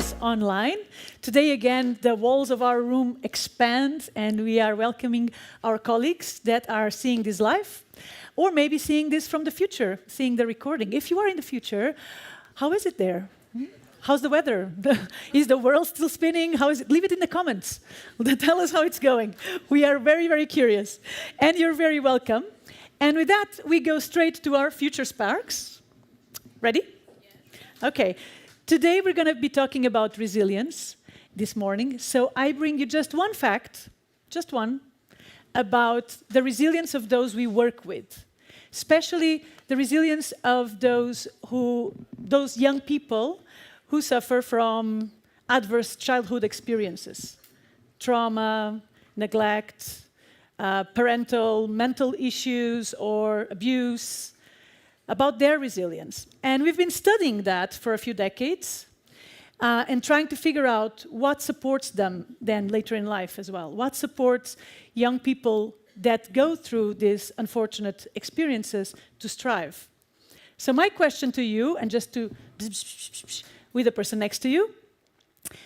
us online. Today, again, the walls of our room expand, and we are welcoming our colleagues that are seeing this live, or maybe seeing this from the future, seeing the recording. If you are in the future, how is it there? How's the weather? Is the world still spinning? How is it? Leave it in the comments. Tell us how it's going. We are very, very curious. And you're very welcome. And with that, we go straight to our future sparks. Ready? Yeah. Okay. Today, we're going to be talking about resilience this morning. So I bring you just one fact, just one, about the resilience of those we work with, especially the resilience of those young people who suffer from adverse childhood experiences, trauma, neglect, parental mental issues or abuse, about their resilience. And we've been studying that for a few decades and trying to figure out what supports them then later in life as well. What supports young people that go through these unfortunate experiences to strive. So my question to you, and just to with the person next to you.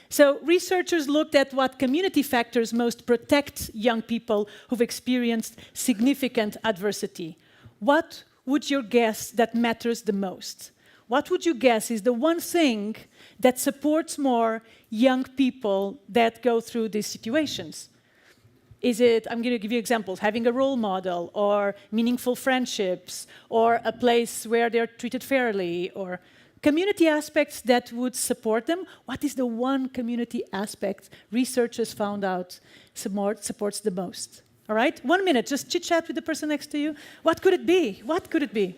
So researchers looked at what community factors most protect young people who've experienced significant adversity. What would you guess that matters the most? What would you guess is the one thing that supports more young people that go through these situations? Is it, I'm going to give you examples, having a role model, or meaningful friendships, or a place where they're treated fairly, or community aspects that would support them? What is the one community aspect researchers found out supports the most? All right, 1 minute, just chit-chat with the person next to you. What could it be? What could it be?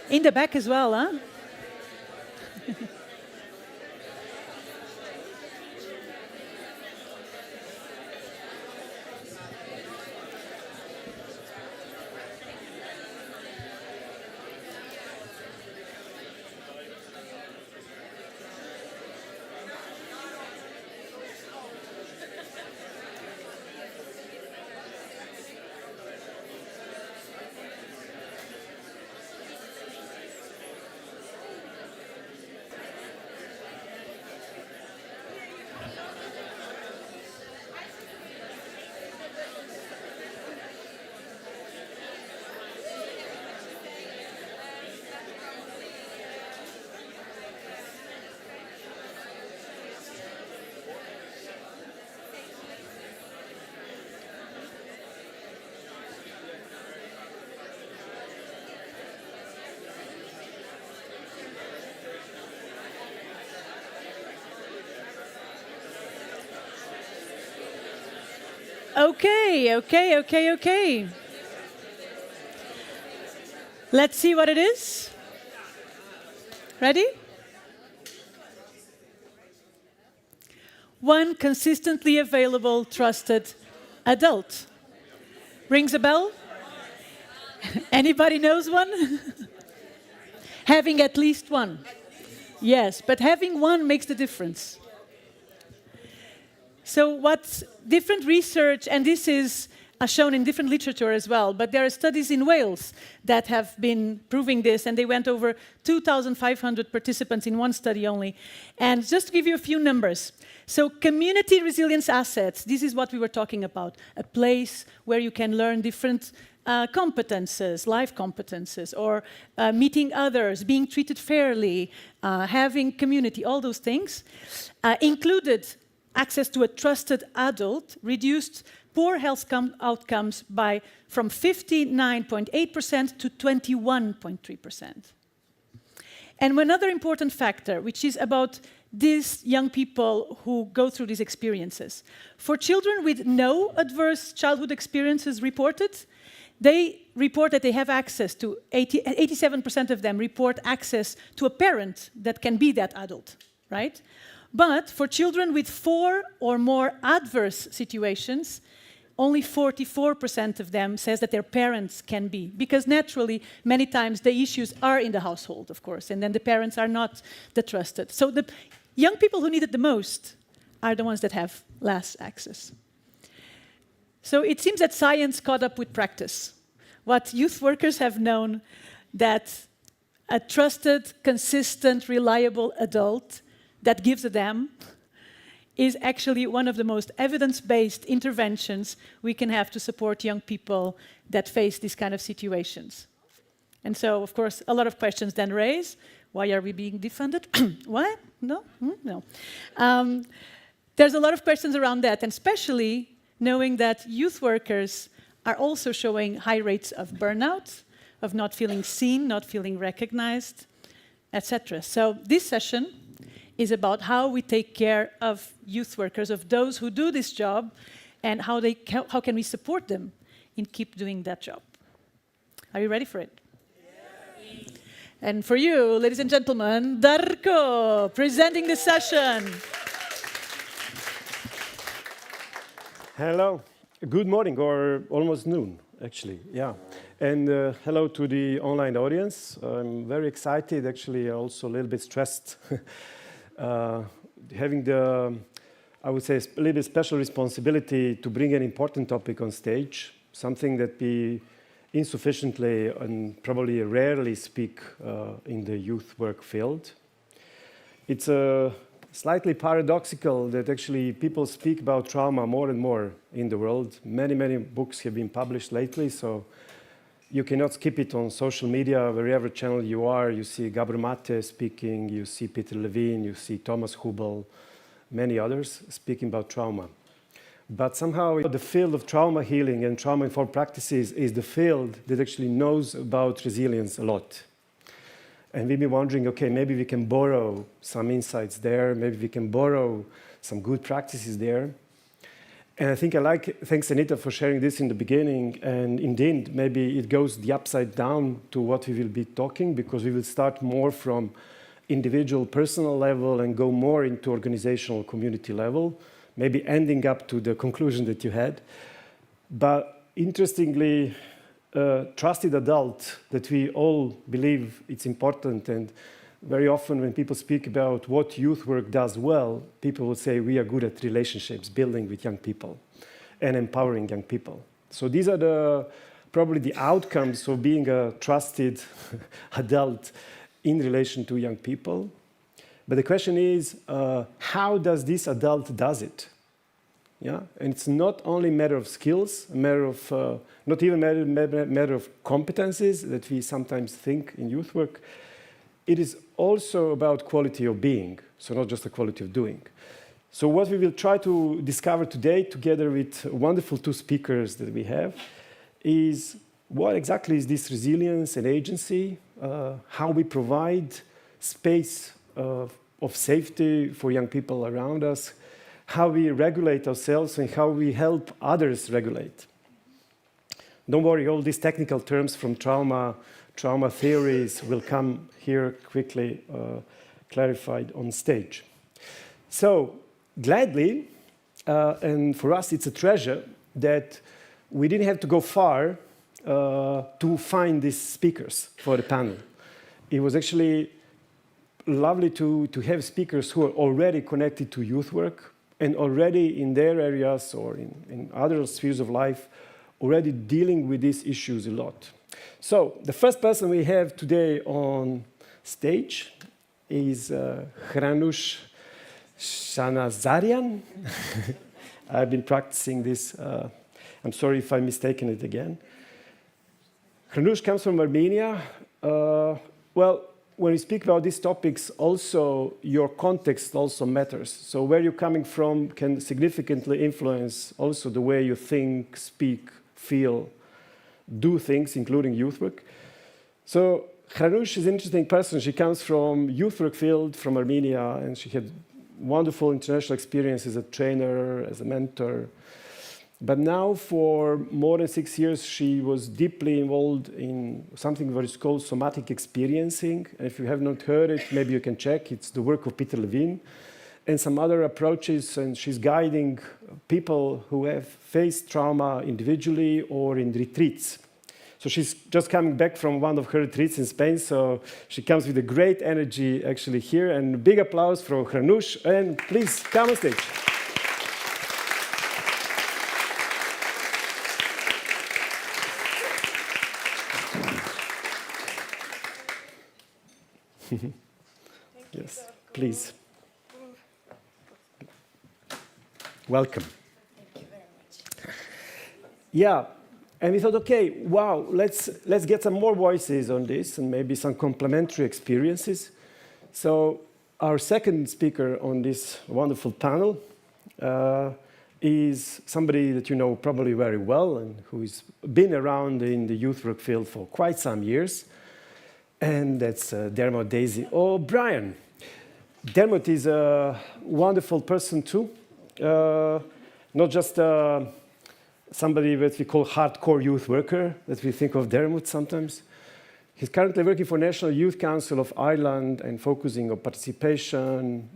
In the back as well, huh? Okay. Let's see what it is. Ready? One consistently available, trusted adult. Rings a bell? Anybody knows one? Having at least one. Yes, but having one makes the difference. So what's different research, and this is shown in different literature as well, but there are studies in Wales that have been proving this, and they went over 2,500 participants in one study only. And just to give you a few numbers. So community resilience assets, this is what we were talking about, a place where you can learn different competences, life competences, or meeting others, being treated fairly, having community, all those things, included access to a trusted adult, reduced poor health outcomes from 59.8% to 21.3%. And another important factor, which is about these young people who go through these experiences. For children with no adverse childhood experiences reported, they report that they have access to, 87% of them report access to a parent that can be that adult, right? But for children with 4 or more adverse situations, only 44% of them says that their parents can be. Because naturally, many times the issues are in the household, of course, and then the parents are not the trusted. So the young people who need it the most are the ones that have less access. So it seems that science caught up with practice. What youth workers have known, that a trusted, consistent, reliable adult that gives a damn is actually one of the most evidence-based interventions we can have to support young people that face these kind of situations. And so, of course, a lot of questions then raise. Why are we being defunded? What? No? No. There's a lot of questions around that, and especially knowing that youth workers are also showing high rates of burnout, of not feeling seen, not feeling recognized, etc. So this session is about how we take care of youth workers, of those who do this job, and how can we support them in keep doing that job. Are you ready for it? Yes. And for you, ladies and gentlemen, Darko, presenting the session. Hello. Good morning, or almost noon, actually. Yeah. And hello to the online audience. I'm very excited, actually, also a little bit stressed. Having the, I would say, a little bit special responsibility to bring an important topic on stage, something that we insufficiently and probably rarely speak in the youth work field. It's slightly paradoxical that actually people speak about trauma more and more in the world. Many, many books have been published lately, so you cannot skip it on social media. Wherever channel you are, you see Gabor Mate speaking, you see Peter Levine, you see Thomas Hubel, many others speaking about trauma. But somehow the field of trauma healing and trauma-informed practices is the field that actually knows about resilience a lot. And we've been wondering, okay, maybe we can borrow some insights there, maybe we can borrow some good practices there. And I think thanks Anita for sharing this in the beginning, and indeed, maybe it goes the upside down to what we will be talking, because we will start more from individual personal level and go more into organizational community level, maybe ending up to the conclusion that you had. But interestingly, trusted adult that we all believe it's important, and very often when people speak about what youth work does well, people will say we are good at relationships, building with young people and empowering young people. So these are probably the outcomes of being a trusted adult in relation to young people. But the question is, how does this adult does it? Yeah, and it's not only a matter of skills, a matter of not even a matter of competencies that we sometimes think in youth work. It is also about quality of being, so not just the quality of doing. So what we will try to discover today, together with wonderful two speakers that we have, is what exactly is this resilience and agency, how we provide space of safety for young people around us, how we regulate ourselves, and how we help others regulate. Don't worry, all these technical terms from trauma theories will come here quickly clarified on stage. So gladly, and for us it's a treasure that we didn't have to go far to find these speakers for the panel. It was actually lovely to have speakers who are already connected to youth work and already in their areas or in other spheres of life already dealing with these issues a lot. So the first person we have today on stage is Hranush Shahnazaryan. I've been practicing this. I'm sorry if I'm mistaken it again. Hranush comes from Armenia. Well, when we speak about these topics, also your context also matters. So where you're coming from can significantly influence also the way you think, speak, feel, do things, including youth work. So Hranush is an interesting person. She comes from youth work field from Armenia, and she had wonderful international experience as a trainer, as a mentor. But now for more than 6 years, she was deeply involved in something that is called Somatic Experiencing. And if you have not heard it, maybe you can check. It's the work of Peter Levine and some other approaches. And she's guiding people who have faced trauma individually or in retreats. So she's just coming back from one of her retreats in Spain. So she comes with a great energy actually here. And a big applause for Hranush. And please come on stage. Yes, please. Welcome. Thank you very much. Yeah, and we thought, okay, wow, let's get some more voices on this and maybe some complementary experiences. So our second speaker on this wonderful panel is somebody that you know probably very well and who's been around in the youth work field for quite some years, and that's Dermot Daisy O'Brien. Dermot is a wonderful person too, not just somebody that we call hardcore youth worker, that we think of Dermot sometimes. He's currently working for National Youth Council of Ireland and focusing on participation,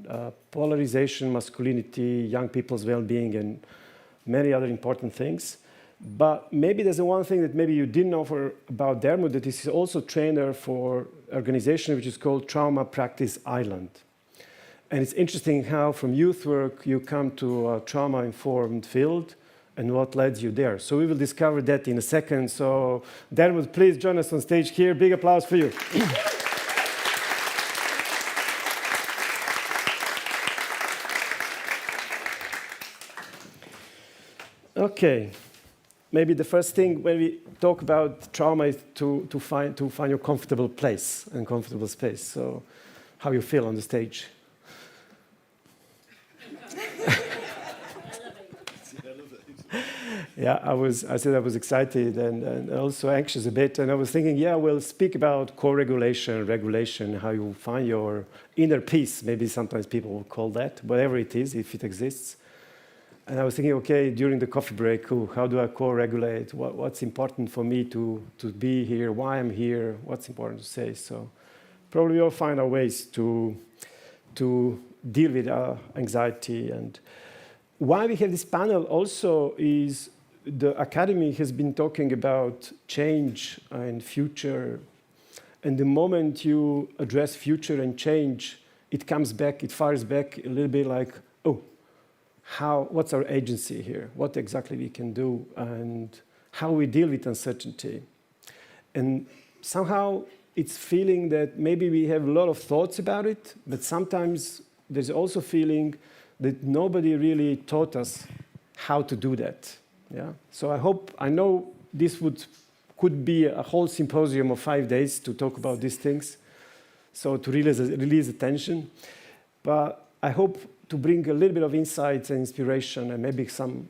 polarization, masculinity, young people's well-being, and many other important things. But maybe there's one thing that maybe you didn't know about Dermot, that he's also trainer for an organization which is called Trauma Practice Ireland. And it's interesting how from youth work you come to a trauma-informed field and what led you there. So we will discover that in a second. So Dermot, please join us on stage here. Big applause for you. Okay. Maybe the first thing when we talk about trauma is to find your comfortable place and comfortable space. So how you feel on the stage? Yeah, I said I was excited and also anxious a bit. And I was thinking, yeah, we'll speak about co-regulation, regulation, how you find your inner peace. Maybe sometimes people will call that, whatever it is, if it exists. And I was thinking, okay, during the coffee break, how do I co-regulate? What's important for me to be here? Why I'm here? What's important to say? So probably we'll find our ways to deal with our anxiety. And why we have this panel also is the Academy has been talking about change and future. And the moment you address future and change, it comes back, it fires back a little bit like, oh, what's our agency here? What exactly we can do and how we deal with uncertainty. And somehow it's feeling that maybe we have a lot of thoughts about it, but sometimes there's also feeling that nobody really taught us how to do that. Yeah. So I know this could be a whole symposium of 5 days to talk about these things, so to release attention. But I hope to bring a little bit of insights and inspiration and maybe some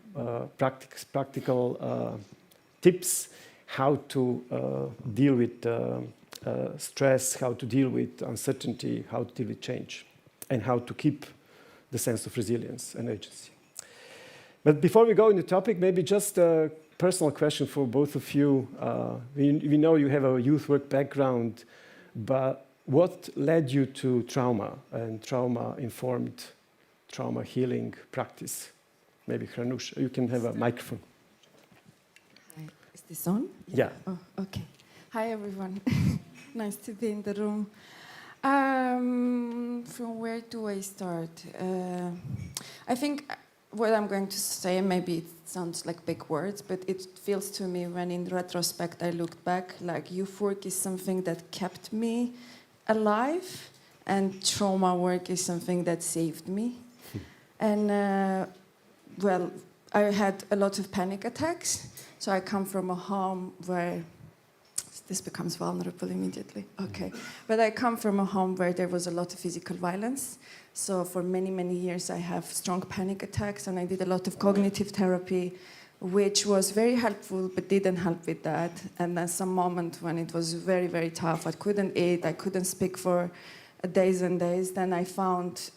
practical tips how to deal with stress, how to deal with uncertainty, how to deal with change, and how to keep the sense of resilience and agency. But before we go into the topic, maybe just a personal question for both of you. We know you have a youth work background, but what led you to trauma and trauma-informed, trauma healing practice? Maybe Hranush, you can have a microphone. Hi, is this on? Yeah. Oh, okay. Hi, everyone. Nice to be in the room. From where do I start? I think what I'm going to say, maybe it sounds like big words, but it feels to me when in retrospect I looked back, like youth work is something that kept me alive and trauma work is something that saved me. And well, I had a lot of panic attacks, so I come from a home where this becomes vulnerable immediately. Okay. But I come from a home where there was a lot of physical violence. So for many, many years, I have strong panic attacks, and I did a lot of cognitive therapy, which was very helpful, but didn't help with that. And then some moment when it was very, very tough, I couldn't eat, I couldn't speak for days and days. Then I found,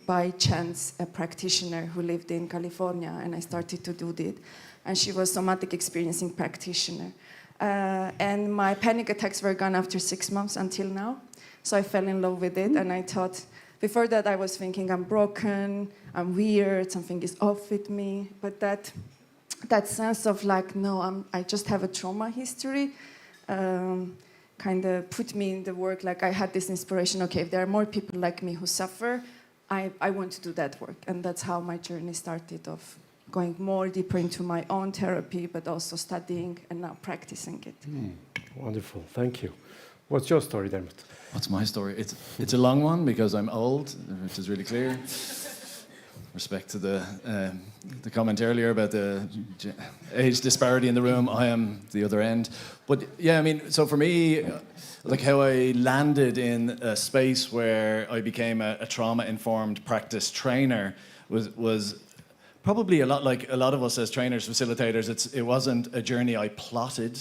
by chance, a practitioner who lived in California, and I started to do it. And she was Somatic Experiencing practitioner. And my panic attacks were gone after 6 months until now. So I fell in love with it, and I thought, before that I was thinking I'm broken, I'm weird, something is off with me. But that sense of like, no, I just have a trauma history, kind of put me in the work. Like I had this inspiration, okay, if there are more people like me who suffer, I want to do that work. And that's how my journey started of going more deeper into my own therapy, but also studying and now practicing it. Wonderful, thank you. What's your story, Dermot? What's my story? It's a long one because I'm old, which is really clear. Respect to the comment earlier about the age disparity in the room. I am the other end. But yeah, I mean, so for me, like how I landed in a space where I became a trauma-informed practice trainer was probably a lot like a lot of us as trainers, facilitators. It wasn't a journey I plotted,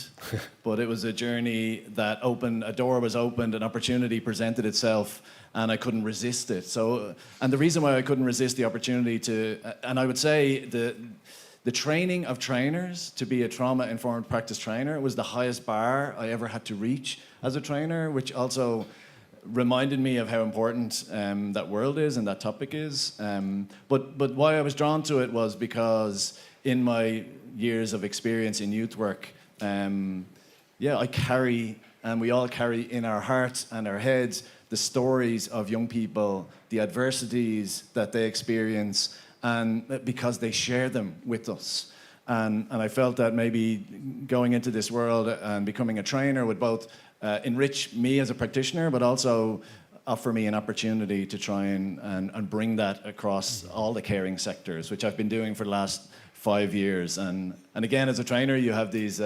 but it was a journey that a door was opened, an opportunity presented itself, and I couldn't resist it. So, and the reason why I couldn't resist the opportunity and I would say the training of trainers to be a trauma-informed practice trainer was the highest bar I ever had to reach as a trainer, which also reminded me of how important that world is and that topic is. But why I was drawn to it was because in my years of experience in youth work, I carry, and we all carry in our hearts and our heads, the stories of young people, the adversities that they experience, and because they share them with us. And I felt that maybe going into this world and becoming a trainer would both enrich me as a practitioner, but also offer me an opportunity to try and bring that across all the caring sectors, which I've been doing for the last 5 years. And again, as a trainer, you have these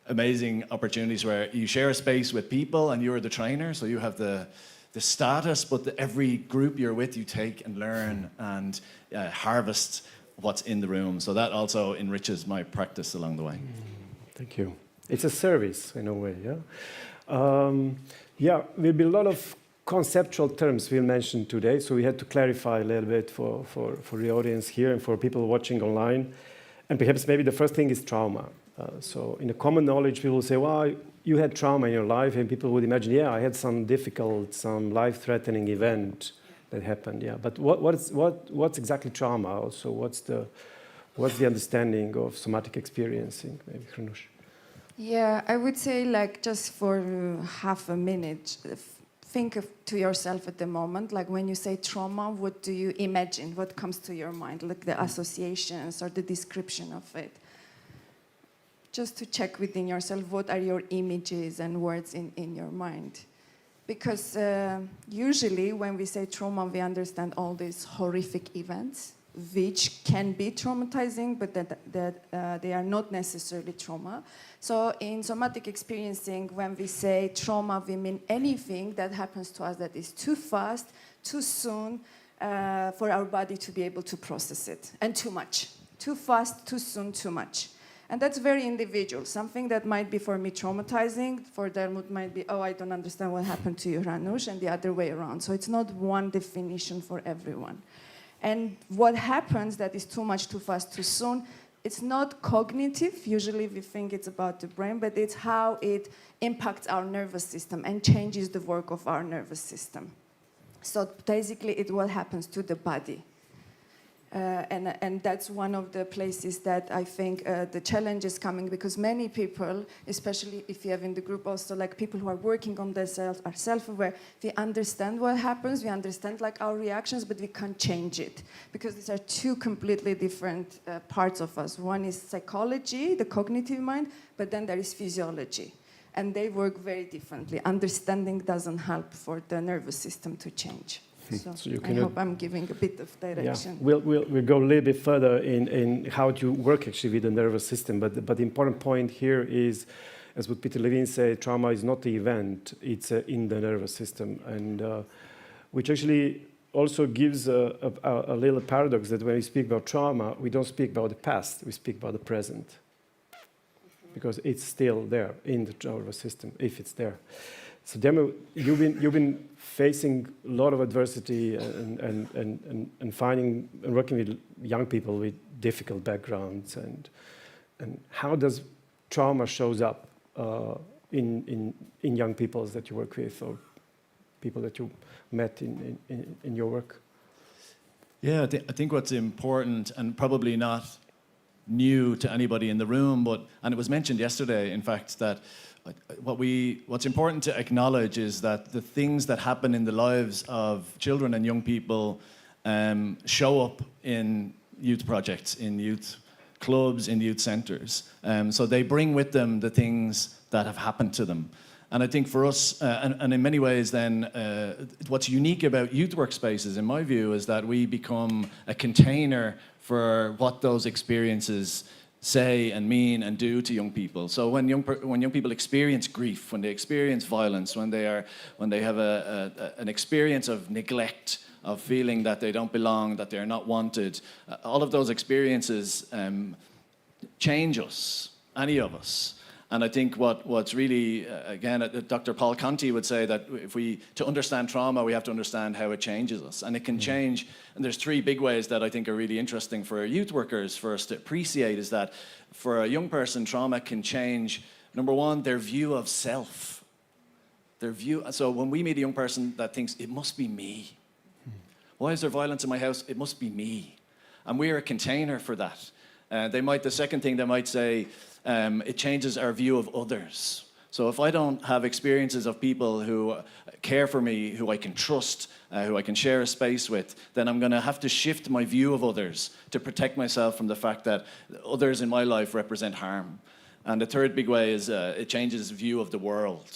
amazing opportunities where you share a space with people and you're the trainer, so you have the status, but every group you're with, you take and learn and harvest what's in the room. So that also enriches my practice along the way. Thank you. It's a service in a way, yeah? There'll be a lot of conceptual terms we'll mention today, so we had to clarify a little bit for the audience here and for people watching online. And perhaps maybe the first thing is trauma. So in the common knowledge, people will say, well, you had trauma in your life, and people would imagine, yeah, I had some difficult, some life-threatening event that happened, yeah. But what's exactly trauma also? What's the understanding of somatic experiencing, maybe, Hranush? Yeah, I would say, like, just for half a minute, think to yourself at the moment, like when you say trauma, what do you imagine? What comes to your mind? Like the associations or the description of it. Just to check within yourself, what are your images and words in your mind? Because usually when we say trauma, we understand all these horrific events, which can be traumatizing, but that they are not necessarily trauma. So in somatic experiencing, when we say trauma, we mean anything that happens to us that is too fast, too soon, for our body to be able to process it, and too much. Too fast, too soon, too much. And that's very individual. Something that might be for me traumatizing, for Dermot might be, oh, I don't understand what happened to you, Hranush, and the other way around. So it's not one definition for everyone. And what happens that is too much, too fast, too soon, it's not cognitive. Usually we think it's about the brain, but it's how it impacts our nervous system and changes the work of our nervous system. So basically it's what happens to the body. And that's one of the places that I think the challenge is coming, because many people, especially if you have in the group also like people who are working on themselves, are self-aware, we understand what happens, we understand like our reactions, but we can't change it, because these are two completely different parts of us. One is psychology, the cognitive mind, but then there is physiology. And they work very differently. Understanding doesn't help for the nervous system to change. So I hope I'm giving a bit of direction. Yeah. We'll go a little bit further in how to work actually with the nervous system. But the important point here is, as what Peter Levine said, trauma is not the event, it's in the nervous system. And which actually also gives a little paradox that when we speak about trauma, we don't speak about the past, we speak about the present. Because it's still there in the nervous system, if it's there. So Dermot, you've been facing a lot of adversity and finding and working with young people with difficult backgrounds, and how does trauma shows up in young people that you work with, or people that you met in your work? Yeah, I think what's important, and probably not new to anybody in the room, and it was mentioned yesterday, in fact, that what's important to acknowledge is that the things that happen in the lives of children and young people show up in youth projects, in youth clubs, in youth centres. So they bring with them the things that have happened to them. And I think for us, and in many ways then, what's unique about youth workspaces, in my view, is that we become a container for what those experiences say and mean and do to young people. So when young people experience grief, when they experience violence, when they have an experience of neglect, of feeling that they don't belong, that they're not wanted, all of those experiences change us, any of us. And I think what's really, again, Dr. Paul Conti would say that to understand trauma, we have to understand how it changes us. And it can change, and there's three big ways that I think are really interesting for youth workers for us to appreciate, is that for a young person, trauma can change, number one, their view of self. So when we meet a young person that thinks, it must be me. Why is there violence in my house? It must be me. And we're a container for that. The second thing they might say, it changes our view of others. So if I don't have experiences of people who care for me, who I can trust, who I can share a space with, then I'm going to have to shift my view of others to protect myself from the fact that others in my life represent harm. And the third big way is it changes view of the world.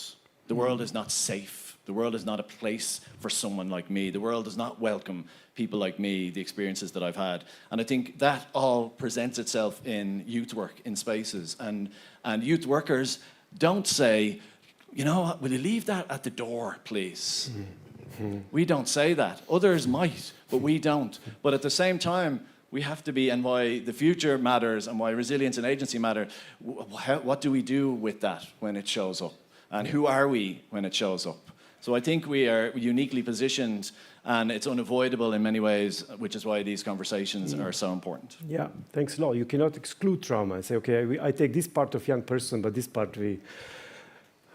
The world is not safe. The world is not a place for someone like me. The world does not welcome people like me, the experiences that I've had. And I think that all presents itself in youth work, in spaces. And youth workers don't say, you know what, will you leave that at the door, please? Mm-hmm. We don't say that. Others might, but we don't. But at the same time, we have to be, and why the future matters and why resilience and agency matter, what do we do with that when it shows up? And who are we when it shows up? So I think we are uniquely positioned, and it's unavoidable in many ways, which is why these conversations are so important. Yeah, thanks a lot. You cannot exclude trauma and say, okay, I take this part of young person, but this part we...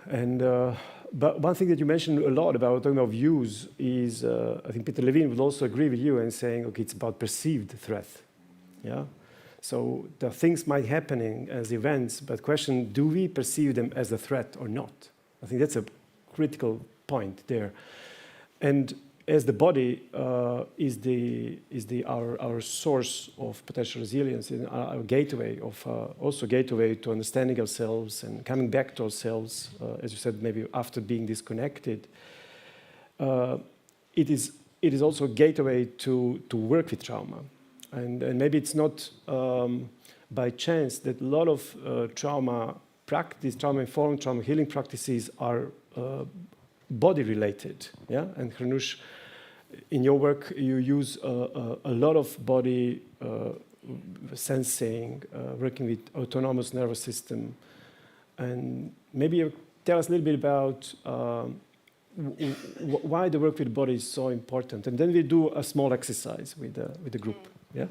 And but one thing that you mentioned a lot about talking about views is, I think Peter Levine would also agree with you in saying, okay, it's about perceived threat. Yeah. So the things might happening as events, but question, do we perceive them as a threat or not? I think that's a critical point there. And as the body is our source of potential resilience, and our gateway of also gateway to understanding ourselves and coming back to ourselves, as you said, maybe after being disconnected. It is also a gateway to work with trauma, and maybe it's not by chance that a lot of trauma informed trauma healing practices are body related. Yeah, and Hranush, in your work, you use a lot of body sensing, working with autonomous nervous system. And maybe you tell us a little bit about why the work with the body is so important. And then we do a small exercise with the group. Yeah?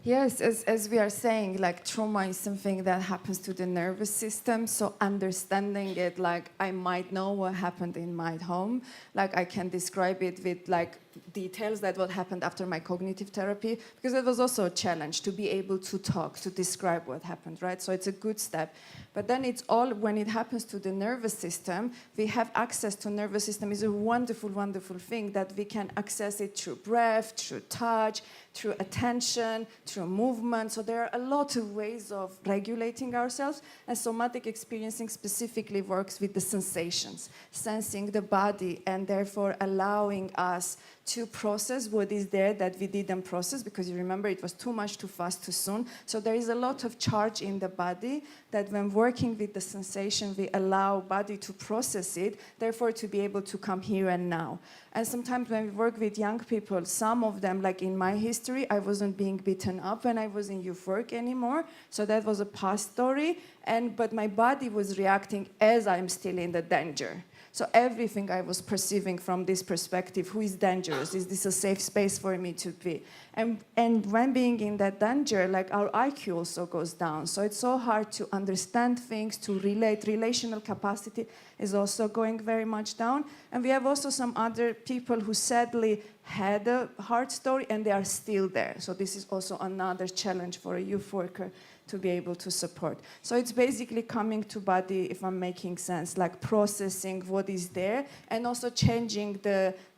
Yes, as we are saying, like trauma is something that happens to the nervous system. So understanding it, like I might know what happened in my home, like I can describe it with like details that what happened after my cognitive therapy, because it was also a challenge to be able to talk, to describe what happened, right? So it's a good step. But then it's all, when it happens to the nervous system, we have access to nervous system is a wonderful, wonderful thing that we can access it through breath, through touch, through attention, through movement. So there are a lot of ways of regulating ourselves, and somatic experiencing specifically works with the sensations, sensing the body, and therefore allowing us to process what is there that we didn't process, because you remember it was too much, too fast, too soon. So there is a lot of charge in the body that when working with the sensation, we allow body to process it, therefore to be able to come here and now. And sometimes when we work with young people, some of them, like in my history, I wasn't being beaten up when I was in youth work anymore. So that was a past story. But my body was reacting as I'm still in the danger. So everything I was perceiving from this perspective, who is dangerous? Is this a safe space for me to be? And when being in that danger, like our IQ also goes down. So it's so hard to understand things, to relate. Relational capacity is also going very much down. And we have also some other people who sadly had a hard story and they are still there. So this is also another challenge for a youth worker to be able to support. So it's basically coming to body, if I'm making sense, like processing what is there and also changing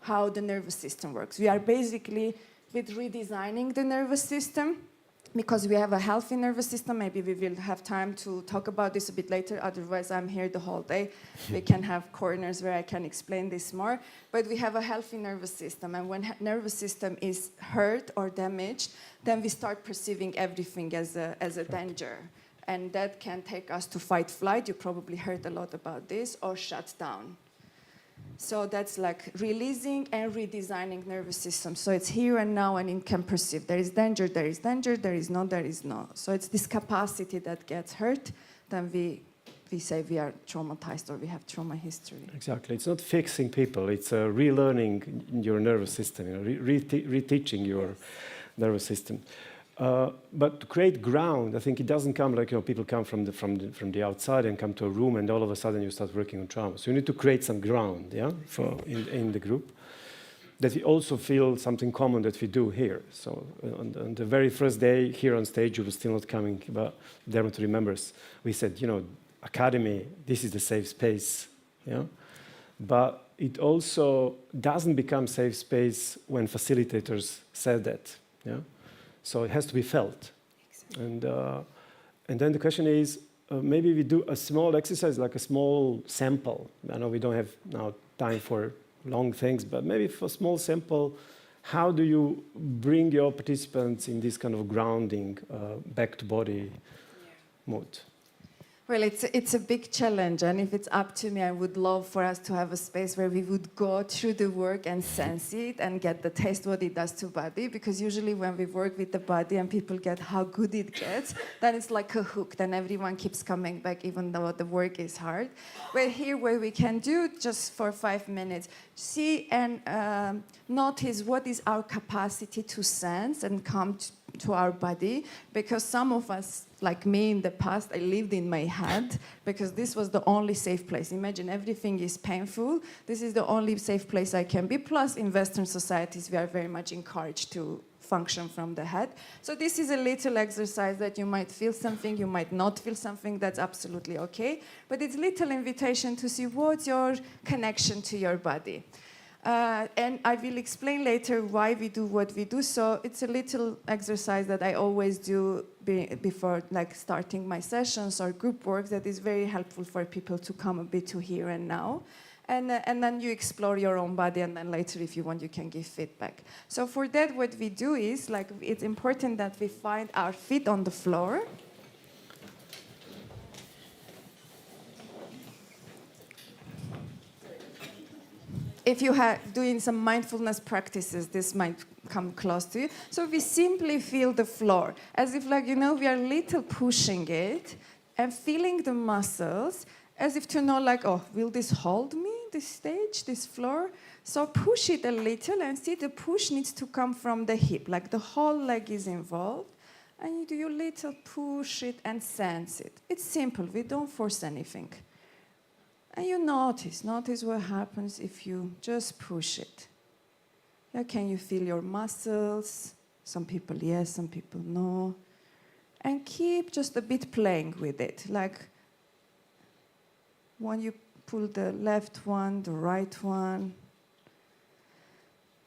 how the nervous system works. We are basically with redesigning the nervous system because we have a healthy nervous system. Maybe we will have time to talk about this a bit later. Otherwise, I'm here the whole day. We can have corners where I can explain this more. But we have a healthy nervous system. And when nervous system is hurt or damaged, then we start perceiving everything as a danger. And that can take us to fight, flight. You probably heard a lot about this, or shut down. So that's like releasing and redesigning nervous system. So it's here and now, and it can perceive. There is danger, there is danger, there is no, there is no. So it's this capacity that gets hurt, then we say we are traumatized or we have trauma history. Exactly. It's not fixing people. It's relearning your nervous system, reteaching your nervous system. But to create ground, I think it doesn't come like people come from the outside and come to a room and all of a sudden you start working on trauma. So you need to create some ground, in the group, that we also feel something common that we do here. So on the very first day here on stage, you were still not coming, but Dermot remembers. We said, academy, this is the safe space, But it also doesn't become safe space when facilitators said that, So it has to be felt. Exactly. And then the question is, maybe we do a small exercise, like a small sample. I know we don't have now time for long things, but maybe for a small sample, how do you bring your participants in this kind of grounding, back to body mode? Well, it's a big challenge, and if it's up to me, I would love for us to have a space where we would go through the work and sense it and get the taste what it does to body, because usually when we work with the body and people get how good it gets, then it's like a hook, then everyone keeps coming back even though the work is hard. But here where we can do just for 5 minutes, see and notice what is our capacity to sense and come to our body, because some of us, like me in the past, I lived in my head because this was the only safe place. Imagine everything is painful. This is the only safe place I can be. Plus, in Western societies, we are very much encouraged to function from the head. So this is a little exercise that you might feel something, you might not feel something, that's absolutely okay. But it's a little invitation to see what's your connection to your body. And I will explain later why we do what we do. So it's a little exercise that I always do before starting my sessions or group work that is very helpful for people to come a bit to here and now. And then you explore your own body, and then later, if you want, you can give feedback. So for that, what we do is, it's important that we find our feet on the floor. If you are doing some mindfulness practices, this might come close to you. So we simply feel the floor, as if we are little pushing it and feeling the muscles, as if to know oh, will this hold me, this stage, this floor? So push it a little and see the push needs to come from the hip, like the whole leg is involved. And you do your little push it and sense it. It's simple, we don't force anything. And you notice what happens if you just push it. Can you feel your muscles? Some people yes, some people no. And keep just a bit playing with it. Like when you pull the left one, the right one.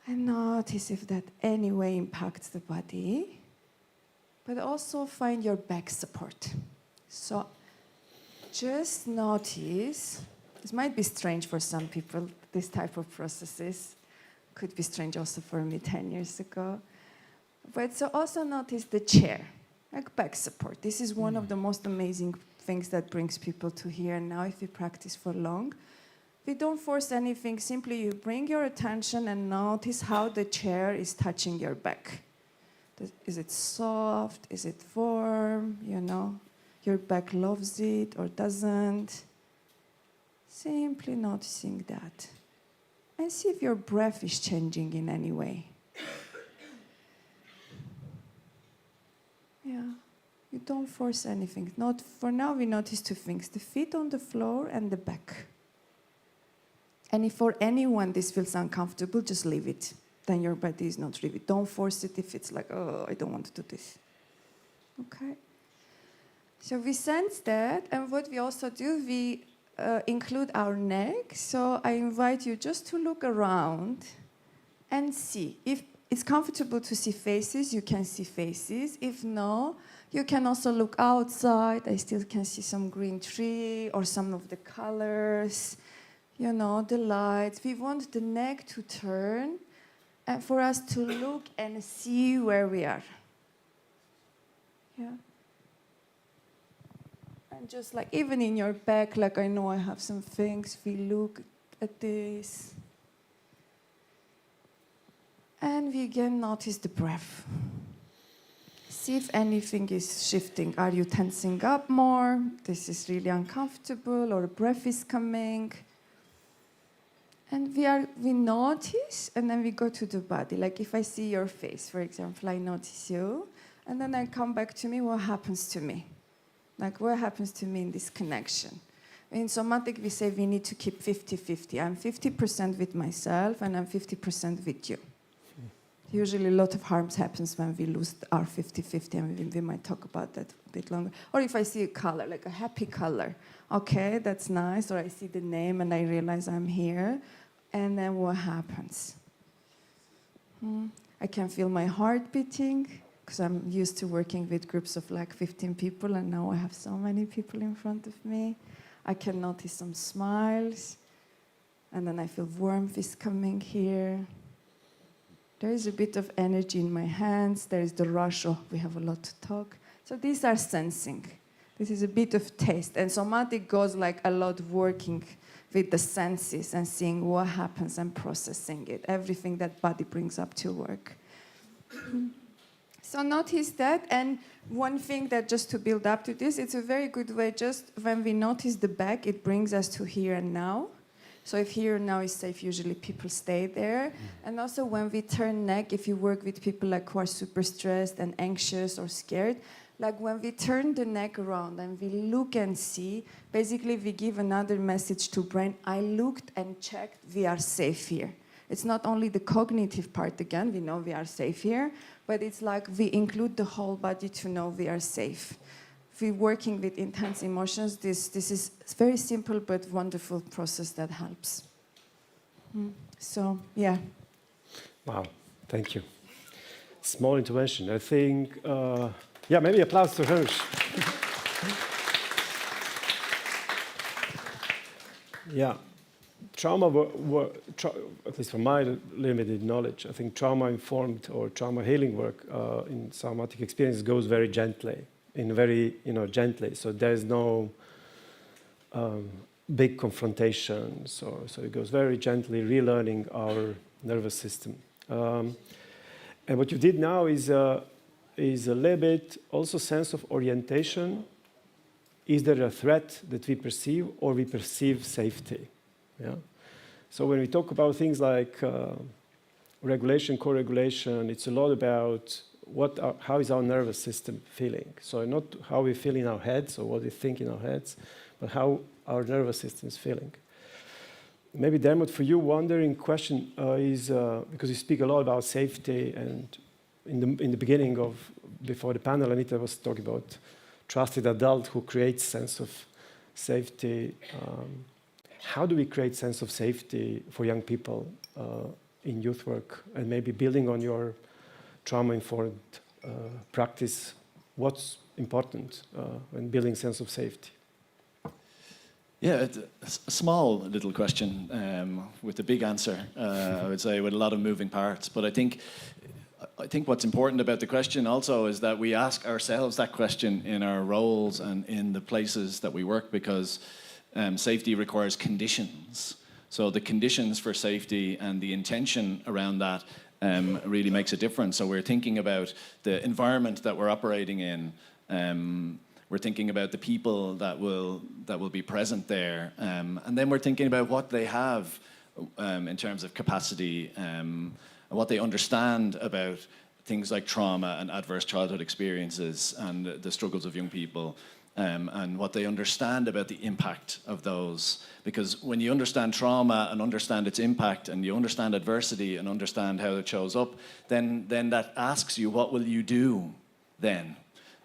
And notice if that any way impacts the body. But also find your back support. So just notice. This might be strange for some people, this type of processes. Could be strange also for me 10 years ago. But so also notice the chair, like back support. This is one of the most amazing things that brings people to here and now if we practice for long. We don't force anything, simply you bring your attention and notice how the chair is touching your back. Is it soft? Is it warm? Your back loves it or doesn't. Simply noticing that. And see if your breath is changing in any way. You don't force anything. For now, we notice two things, the feet on the floor and the back. And if for anyone this feels uncomfortable, just leave it. Then your body is not really. Don't force it if it's oh, I don't want to do this. Okay? So we sense that, and what we also do, we include our neck. So I invite you just to look around and see. If it's comfortable to see faces, you can see faces. If no, you can also look outside. I still can see some green tree or some of the colors, you know, the lights. We want the neck to turn and for us to look and see where we are. Yeah. And just like, even in your back, like I know I have some things, we look at this. And we again notice the breath. See if anything is shifting. Are you tensing up more? This is really uncomfortable, or a breath is coming. And we notice, and then we go to the body. Like if I see your face, for example, I notice you, and then I come back to me, what happens to me? Like what happens to me in this connection? In somatic, we say we need to keep 50-50. I'm 50% with myself, and I'm 50% with you. Usually a lot of harm happens when we lose our 50-50, and we might talk about that a bit longer. Or if I see a color, like a happy color, okay, that's nice. Or I see the name and I realize I'm here, and then what happens? I can feel my heart beating, because I'm used to working with groups of like 15 people, and now I have so many people in front of me. I can notice some smiles, and then I feel warmth is coming here. There is a bit of energy in my hands. There is the rush. Oh, we have a lot to talk. So these are sensing. This is a bit of taste. And somatic goes like a lot working with the senses and seeing what happens and processing it. Everything that body brings up to work. So notice that. And one thing that just to build up to this, it's a very good way, just when we notice the back, it brings us to here and now. So if here and now is safe, usually people stay there. And also when we turn neck, if you work with people like who are super stressed and anxious or scared, like when we turn the neck around and we look and see, basically we give another message to brain, I looked and checked, we are safe here. It's not only the cognitive part again, we know we are safe here, but it's like we include the whole body to know we are safe. If we're working with intense emotions, this is a very simple but wonderful process that helps. So, yeah. Wow, thank you. Small intervention. I think, maybe applause to Hranush. Yeah, trauma, at least from my limited knowledge, I think trauma-informed or trauma healing work in somatic experience goes very gently. Gently. So there's no big confrontation. So it goes very gently, relearning our nervous system. And what you did now is a little bit also sense of orientation. Is there a threat that we perceive, or we perceive safety? Yeah. So when we talk about things like regulation, co-regulation, it's a lot about how is our nervous system feeling? So not how we feel in our heads or what we think in our heads, but how our nervous system is feeling. Maybe Dermot, for you, wondering question is, because you speak a lot about safety, and in the beginning before the panel, Anita was talking about trusted adult who creates sense of safety. How do we create sense of safety for young people in youth work, and maybe building on your trauma-informed practice, what's important when building sense of safety? Yeah, it's a small little question with a big answer, I would say, with a lot of moving parts. But I think what's important about the question also is that we ask ourselves that question in our roles and in the places that we work, because safety requires conditions. So the conditions for safety and the intention around that really makes a difference. So we're thinking about the environment that we're operating in. We're thinking about the people that will be present there, and then we're thinking about what they have in terms of capacity, and what they understand about things like trauma and adverse childhood experiences and the struggles of young people. And what they understand about the impact of those. Because when you understand trauma and understand its impact, and you understand adversity and understand how it shows up, then that asks you, what will you do then?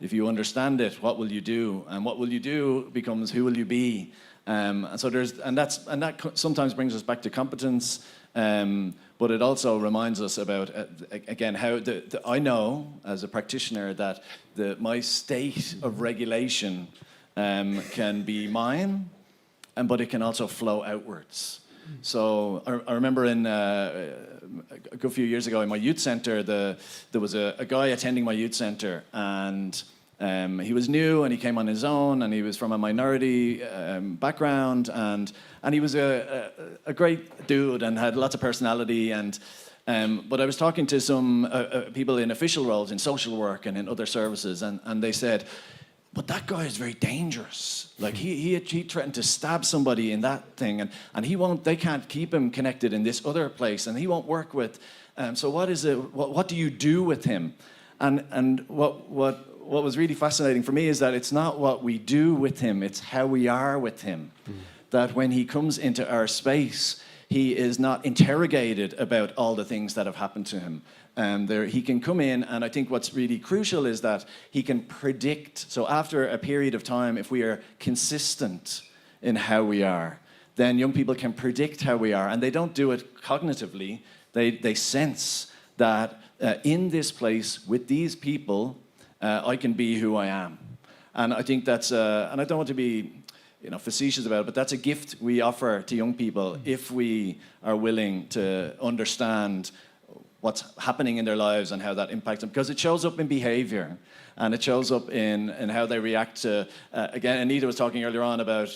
If you understand it, what will you do? And what will you do becomes, who will you be? And so that sometimes brings us back to competence, but it also reminds us about again how I know as a practitioner that my state of regulation can be mine, but it can also flow outwards. So I remember a good few years ago in my youth centre, there was a guy attending my youth centre, and he was new and he came on his own, and he was from a minority background, and he was a great dude and had lots of personality. But I was talking to some people in official roles in social work and in other services, and they said, but that guy is very dangerous. Like he threatened to stab somebody in that thing, and they can't keep him connected in this other place, and he won't work with. So what do you do with him? And what was really fascinating for me is that it's not what we do with him, it's how we are with him. That when he comes into our space, he is not interrogated about all the things that have happened to him. He can come in, and I think what's really crucial is that he can predict. So after a period of time, if we are consistent in how we are, then young people can predict how we are, and they don't do it cognitively. They sense that in this place with these people, I can be who I am. And I think that's, and I don't want to be facetious about it, but that's a gift we offer to young people if we are willing to understand what's happening in their lives and how that impacts them, because it shows up in behavior and it shows up in how they react to, again, Anita was talking earlier on about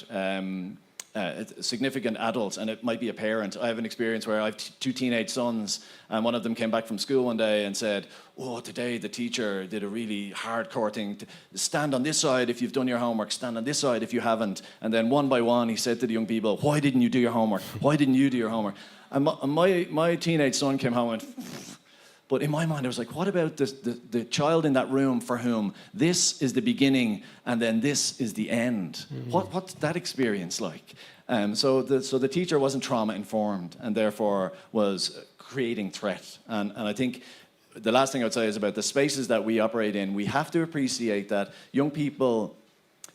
significant adults, and it might be a parent. I have an experience where I have two teenage sons, and one of them came back from school one day and said, oh, today the teacher did a really hardcore thing. Stand on this side if you've done your homework, stand on this side if you haven't. And then one by one he said to the young people, why didn't you do your homework? Why didn't you do your homework? And my teenage son came home and went, but in my mind I was like, what about the child in that room for whom this is the beginning and then this is the end? What's that experience like? So the teacher wasn't trauma informed and therefore was creating threat. And I think the last thing I would say is about the spaces that we operate in. We have to appreciate that young people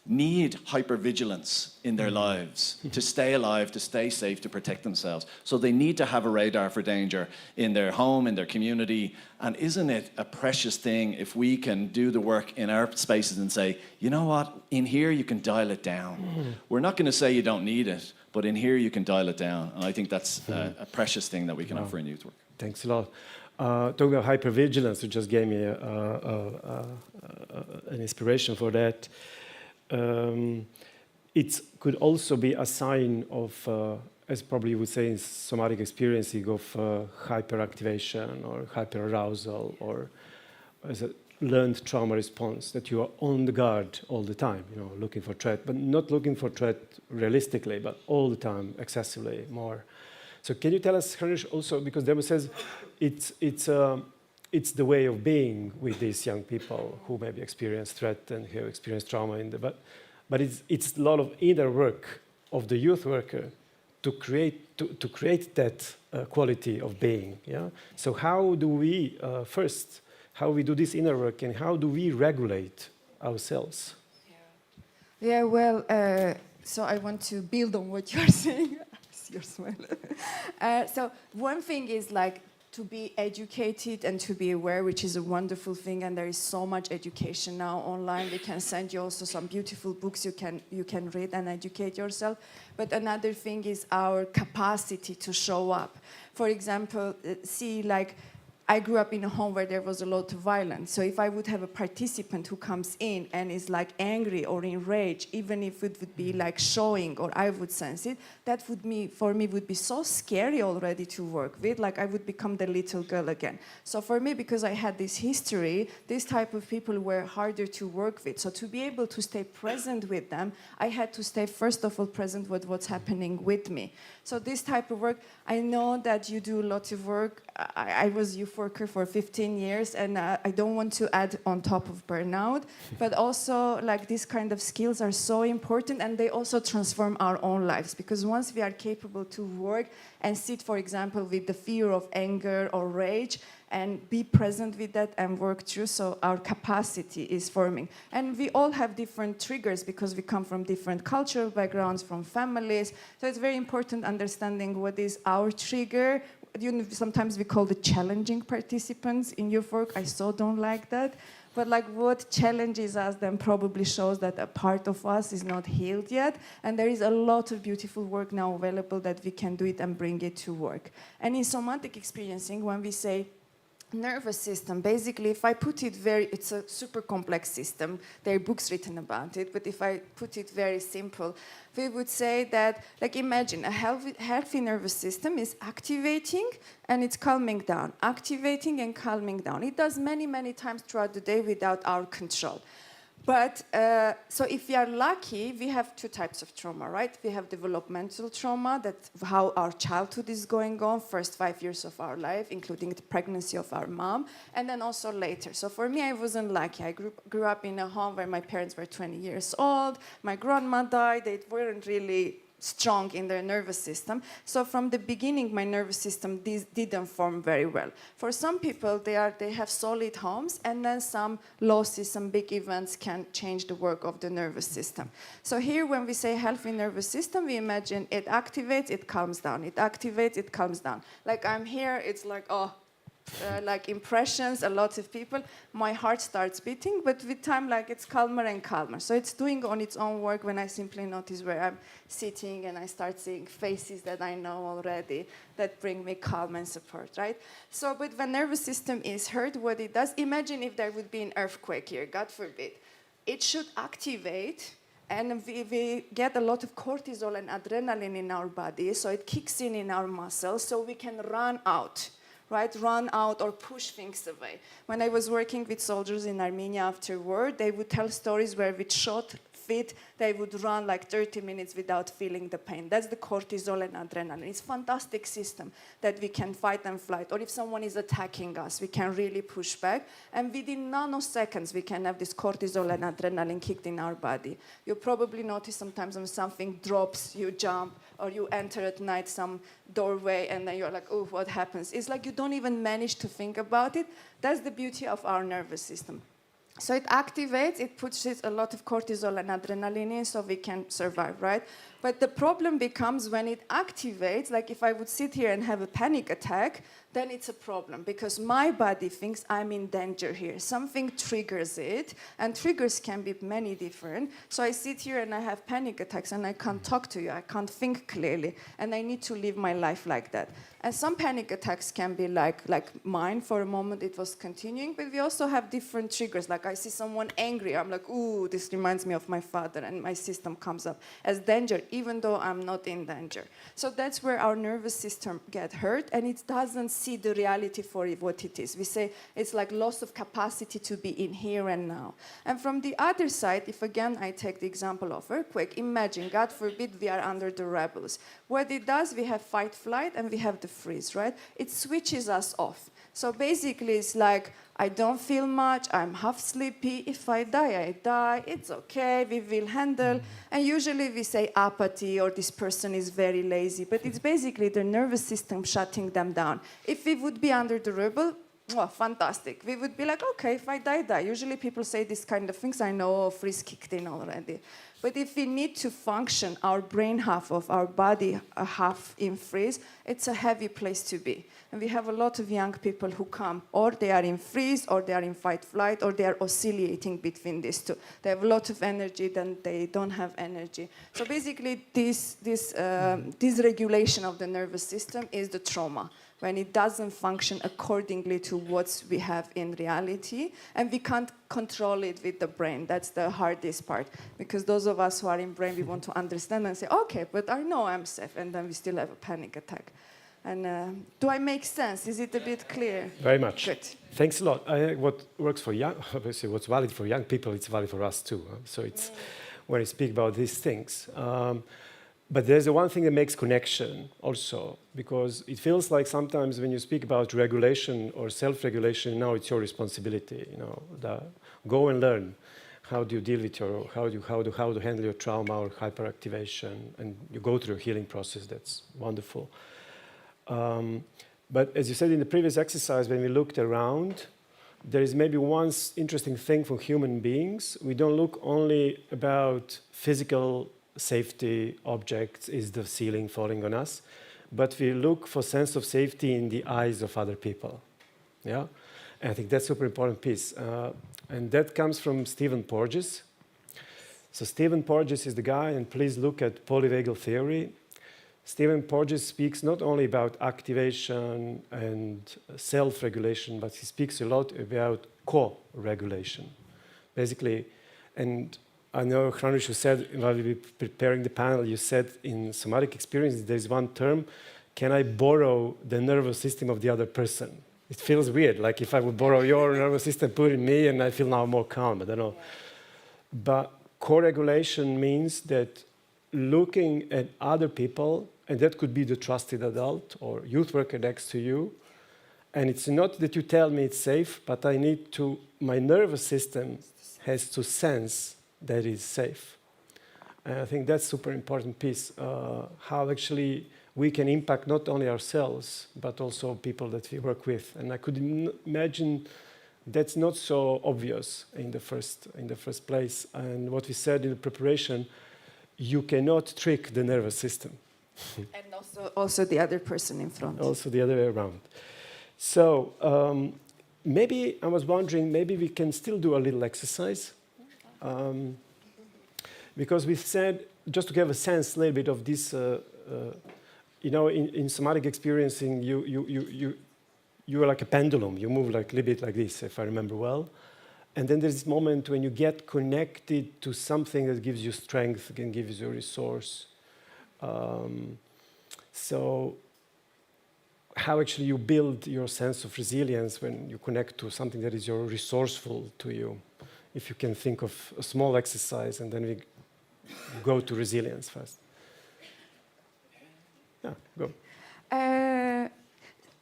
need hypervigilance in their lives to stay alive, to stay safe, to protect themselves. So they need to have a radar for danger in their home, in their community. And isn't it a precious thing if we can do the work in our spaces and say, you know what, in here you can dial it down. We're not going to say you don't need it, but in here you can dial it down. And I think that's a precious thing that we can offer in youth work. Thanks a lot. Talking about hypervigilance, you just gave me an inspiration for that. It could also be a sign of, as probably you would say in somatic experiencing, of hyperactivation or hyperarousal, or as a learned trauma response, that you are on the guard all the time, looking for threat, but not looking for threat realistically, but all the time, excessively more. So can you tell us, Hranush, also, because Dermot says it's the way of being with these young people who maybe experience threat and who experience trauma but it's a lot of inner work of the youth worker to create that quality of being. Yeah. So how do we how we do this inner work, and how do we regulate ourselves? Yeah. Well, so I want to build on what you're saying. Your smile. So one thing is like to be educated and to be aware, which is a wonderful thing, and there is so much education now online. They can send you also some beautiful books you can read and educate yourself. But another thing is our capacity to show up. For example, I grew up in a home where there was a lot of violence. So if I would have a participant who comes in and is like angry or enraged, even if it would be like showing or I would sense it, that for me would be so scary already to work with. Like I would become the little girl again. So for me, because I had this history, this type of people were harder to work with. So to be able to stay present with them, I had to stay first of all present with what's happening with me. So this type of work, I know that you do lots of work. I was euphoric worker for 15 years, and I don't want to add on top of burnout, but also like these kind of skills are so important, and they also transform our own lives, because once we are capable to work and sit, for example, with the fear of anger or rage, and be present with that and work through, so our capacity is forming. And we all have different triggers because we come from different cultural backgrounds, from families, so it's very important understanding what is our trigger. You know, sometimes we call the challenging participants in your work. I so don't like that. But like what challenges us then probably shows that a part of us is not healed yet. And there is a lot of beautiful work now available that we can do it and bring it to work. And in somatic experiencing, when we say nervous system, basically, if I put it it's a super complex system. There are books written about it, but if I put it very simple, we would say that, like, imagine a healthy nervous system is activating and it's calming down, activating and calming down. It does many, many times throughout the day without our control. But, so if we are lucky, we have two types of trauma, right? We have developmental trauma, that's how our childhood is going on, first 5 years of our life, including the pregnancy of our mom, and then also later. So for me, I wasn't lucky. I grew up in a home where my parents were 20 years old, my grandma died, they weren't really strong in their nervous system. So from the beginning, my nervous system didn't form very well. For some people, they have solid homes, and then some losses, some big events can change the work of the nervous system. So here, when we say healthy nervous system, we imagine it activates, it calms down. It activates, it calms down. Like I'm here, it's like, oh, like impressions, a lot of people, my heart starts beating, but with time, like it's calmer and calmer. So it's doing on its own work when I simply notice where I'm sitting and I start seeing faces that I know already that bring me calm and support, right? So, but when nervous system is hurt, what it does, imagine if there would be an earthquake here, God forbid. It should activate, and we get a lot of cortisol and adrenaline in our body, so it kicks in our muscles, so we can run out. Right, run out or push things away. When I was working with soldiers in Armenia after war, they would tell stories where with shot feet, they would run like 30 minutes without feeling the pain. That's the cortisol and adrenaline. It's a fantastic system that we can fight and flight. Or if someone is attacking us, we can really push back. And within nanoseconds, we can have this cortisol and adrenaline kicked in our body. You probably notice sometimes when something drops, you jump, or you enter at night some doorway, and then you're like, oh, what happens? It's like you don't even manage to think about it. That's the beauty of our nervous system. So it activates, it pushes a lot of cortisol and adrenaline in so we can survive, right? But the problem becomes when it activates, like if I would sit here and have a panic attack, then it's a problem because my body thinks I'm in danger here. Something triggers it, and triggers can be many different. So I sit here and I have panic attacks and I can't talk to you, I can't think clearly, and I need to live my life like that. And some panic attacks can be like mine. For a moment it was continuing, but we also have different triggers. Like I see someone angry, I'm like, ooh, this reminds me of my father, and my system comes up as danger, even though I'm not in danger. So that's where our nervous system gets hurt, and it doesn't see the reality for what it is. We say it's like loss of capacity to be in here and now. And from the other side, if again I take the example of earthquake, imagine, God forbid, we are under the rebels. What it does, we have fight, flight, and we have the freeze, right? It switches us off. So basically it's like, I don't feel much, I'm half sleepy, if I die, it's okay, we will handle. And usually we say apathy or this person is very lazy, but it's basically the nervous system shutting them down. If we would be under the rebel, oh, fantastic. We would be like, okay, if I die. Usually people say these kind of things, I know, oh, freeze kicked in already. But if we need to function, our brain half of our body half in freeze, it's a heavy place to be. And we have a lot of young people who come, or they are in freeze, or they are in fight, flight, or they are oscillating between these two. They have a lot of energy, then they don't have energy. So basically, this dysregulation of the nervous system is the trauma, when it doesn't function accordingly to what we have in reality, and we can't control it with the brain. That's the hardest part, because those of us who are in brain, we want to understand and say, okay, but I know I'm safe, and then we still have a panic attack. And do I make sense? Is it a bit clear? Very much. Good. Thanks a lot. What works for young, obviously what's valid for young people, it's valid for us too. Huh? So it's when I speak about these things. But there's the one thing that makes connection also, because it feels like sometimes when you speak about regulation or self-regulation, now it's your responsibility. Go and learn. How do you deal with how to handle your trauma or hyperactivation, and you go through a healing process. That's wonderful. But as you said in the previous exercise, when we looked around, there is maybe one interesting thing for human beings. We don't look only about physical safety objects, is the ceiling falling on us, but we look for sense of safety in the eyes of other people. Yeah, and I think that's a super important piece, and that comes from Stephen Porges. So Stephen Porges is the guy, and please look at polyvagal theory. Stephen Porges speaks not only about activation and self-regulation, but he speaks a lot about co-regulation, basically. And I know, Hranush, you said, while we were preparing the panel, you said in somatic experience, there's one term, can I borrow the nervous system of the other person? It feels weird, like if I would borrow your nervous system, put it in me, and I feel now more calm, I don't know. But co-regulation means that looking at other people, and that could be the trusted adult or youth worker next to you, and it's not that you tell me it's safe, but my nervous system has to sense that it's safe. And I think that's a super important piece, how actually we can impact not only ourselves, but also people that we work with. And I could imagine that's not so obvious in the first place. And what we said in the preparation, you cannot trick the nervous system. And also the other person in front. Also the other way around. So maybe I was wondering, maybe we can still do a little exercise. Because we said, just to give a sense a little bit of this, in somatic experiencing, you are like a pendulum. You move like a little bit like this, if I remember well. And then there's this moment when you get connected to something that gives you strength, can give you a resource. So how actually you build your sense of resilience when you connect to something that is resourceful to you. If you can think of a small exercise, and then we go to resilience first. Yeah, go.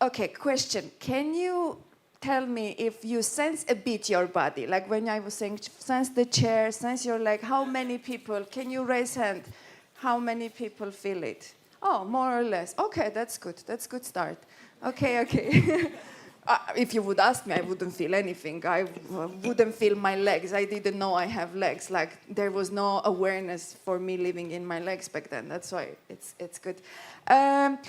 Okay, question. Can you tell me if you sense a bit your body? Like when I was saying, sense the chair, sense your leg. How many people? Can you raise hand? How many people feel it? Oh, more or less. Okay, that's good. That's good start. Okay. If you would ask me, I wouldn't feel anything. I wouldn't feel my legs. I didn't know I have legs. Like there was no awareness for me living in my legs back then. That's why it's good.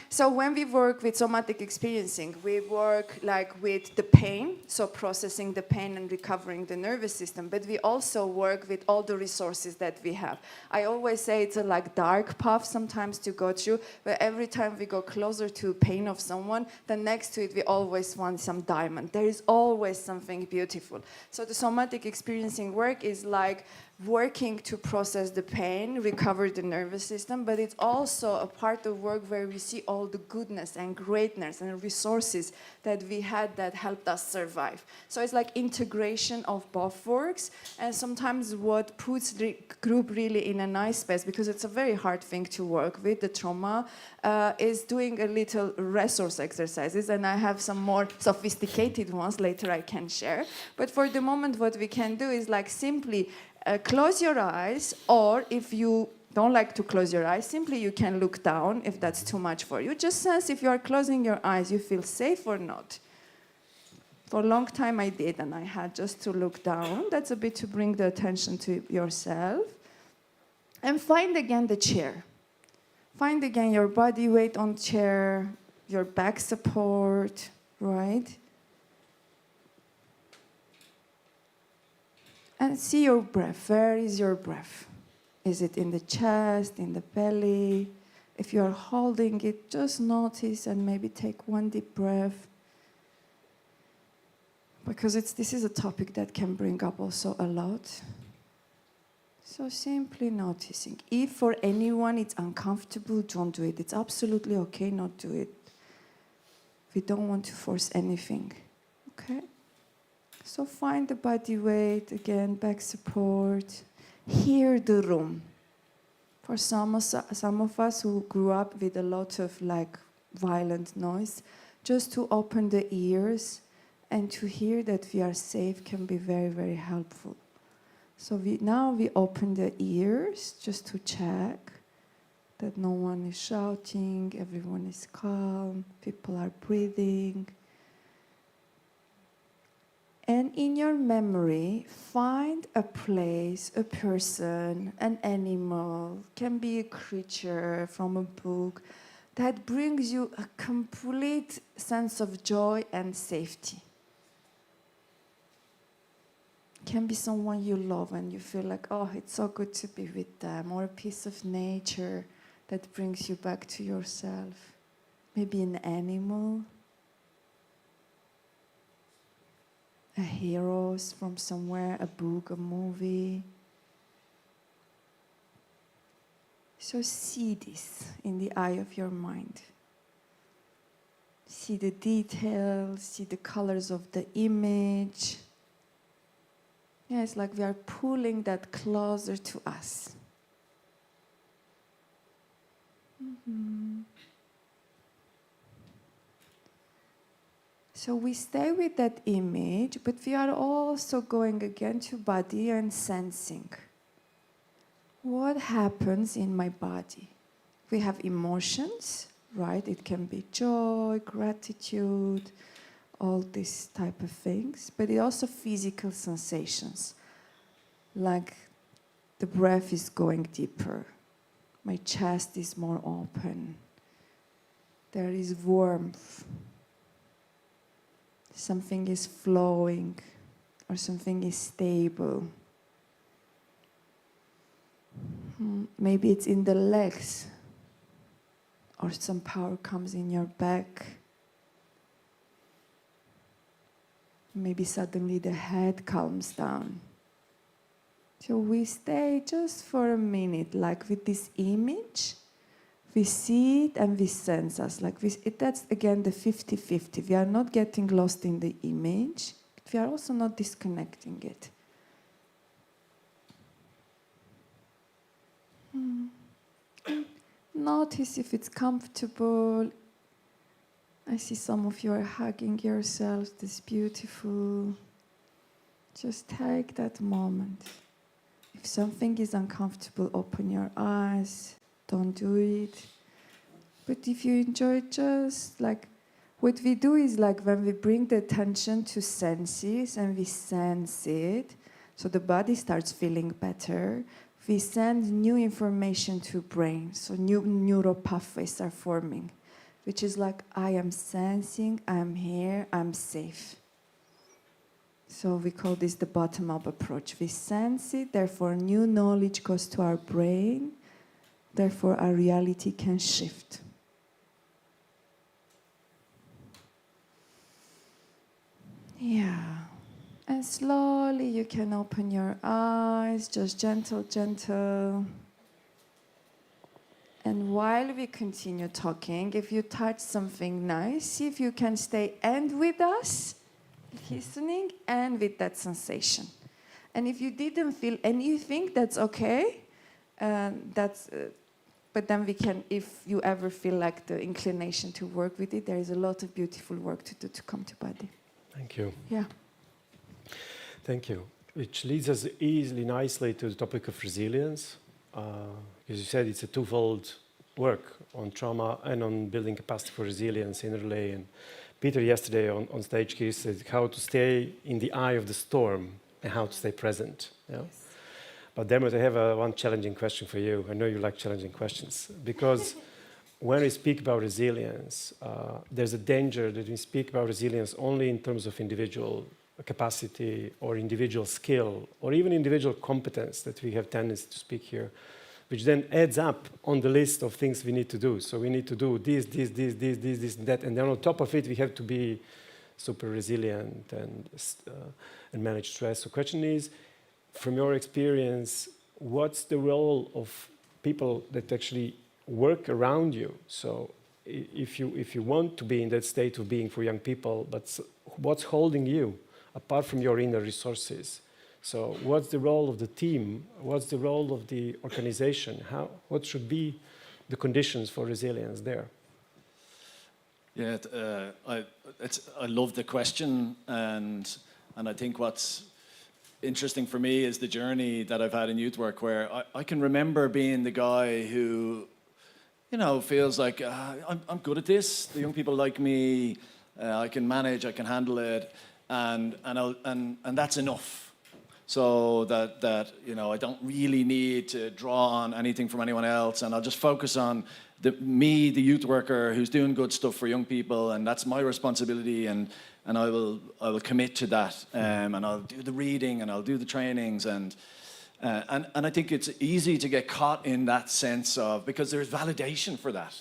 So when we work with somatic experiencing, we work like with the pain, so processing the pain and recovering the nervous system. But we also work with all the resources that we have. I always say it's a like dark path sometimes to go through, where every time we go closer to pain of someone, then next to it we always want some diamond. There is always something beautiful. So the somatic experiencing work is like working to process the pain, recover the nervous system, but it's also a part of work where we see all the goodness and greatness and resources that we had that helped us survive. So it's like integration of both works, and sometimes what puts the group really in a nice space, because it's a very hard thing to work with, the trauma, is doing a little resource exercises, and I have some more sophisticated ones later I can share. But for the moment, what we can do is like simply close your eyes, or if you don't like to close your eyes, simply you can look down if that's too much for you. Just sense if you are closing your eyes, you feel safe or not. For a long time I did, and I had just to look down. That's a bit to bring the attention to yourself. And find again the chair. Find again your body weight on chair, your back support, right? And see your breath. Where is your breath? Is it in the chest, in the belly? If you are holding it, just notice and maybe take one deep breath. Because this is a topic that can bring up also a lot. So simply noticing. If for anyone it's uncomfortable, don't do it. It's absolutely okay not to do it. We don't want to force anything. Okay? So find the body weight, again, back support. Hear the room. For some of us who grew up with a lot of like violent noise, just to open the ears and to hear that we are safe can be very, very helpful. So now we open the ears just to check that no one is shouting, everyone is calm, people are breathing. And in your memory, find a place, a person, an animal, can be a creature from a book, that brings you a complete sense of joy and safety. Can be someone you love and you feel like, oh, it's so good to be with them, or a piece of nature that brings you back to yourself. Maybe an animal, a hero from somewhere, a book, a movie. So see this in the eye of your mind. See the details, see the colors of the image. Yeah, it's like we are pulling that closer to us. Mm-hmm. So we stay with that image, but we are also going again to body and sensing. What happens in my body? We have emotions, right? It can be joy, gratitude, all these type of things, but it also physical sensations, like the breath is going deeper, my chest is more open, there is warmth, something is flowing, or something is stable. Maybe it's in the legs, or some power comes in your back. Maybe suddenly the head calms down. So we stay just for a minute, like with this image. We see it and we sense us. That's again the 50-50. We are not getting lost in the image, but we are also not disconnecting it. Notice if it's comfortable. I see some of you are hugging yourselves. This beautiful. Just take that moment. If something is uncomfortable, open your eyes. Don't do it. But if you enjoy, just like what we do is like when we bring the attention to senses and we sense it, so the body starts feeling better. We send new information to brain, so new neural pathways are forming, which is like, I am sensing, I'm here, I'm safe. So we call this the bottom-up approach. We sense it, therefore new knowledge goes to our brain, therefore our reality can shift. Yeah. And slowly you can open your eyes, just gentle, gentle. And while we continue talking, if you touch something nice, see if you can stay and with us, listening, and with that sensation. And if you didn't feel anything, that's okay. But then we can, if you ever feel like the inclination to work with it, there is a lot of beautiful work to do to come to body. Thank you. Yeah. Thank you. Which leads us easily, nicely to the topic of resilience. Because you said it's a twofold work on trauma and on building capacity for resilience innerly. And Peter yesterday on stage he said how to stay in the eye of the storm and how to stay present. Yeah? Yes. But Dermot, I have one challenging question for you. I know you like challenging questions. Because when we speak about resilience, there's a danger that we speak about resilience only in terms of individual capacity or individual skill or even individual competence that we have tendency to speak here, which then adds up on the list of things we need to do. So we need to do this, and that, and then on top of it, we have to be super resilient and manage stress. So the question is, from your experience, what's the role of people that actually work around you? So if you want to be in that state of being for young people, but what's holding you, apart from your inner resources, So what's the role of the team? What's the role of the organization? What should be the conditions for resilience there? Yeah, I love the question, and I think what's interesting for me is the journey that I've had in youth work, where I can remember being the guy who, feels like I'm good at this. The young people like me. I can manage. I can handle it, and that's enough. So that I don't really need to draw on anything from anyone else, and I'll just focus on the youth worker who's doing good stuff for young people, and that's my responsibility, and I will commit to that, and I'll do the reading and I'll do the trainings, and I think it's easy to get caught in that sense of, because there's validation for that,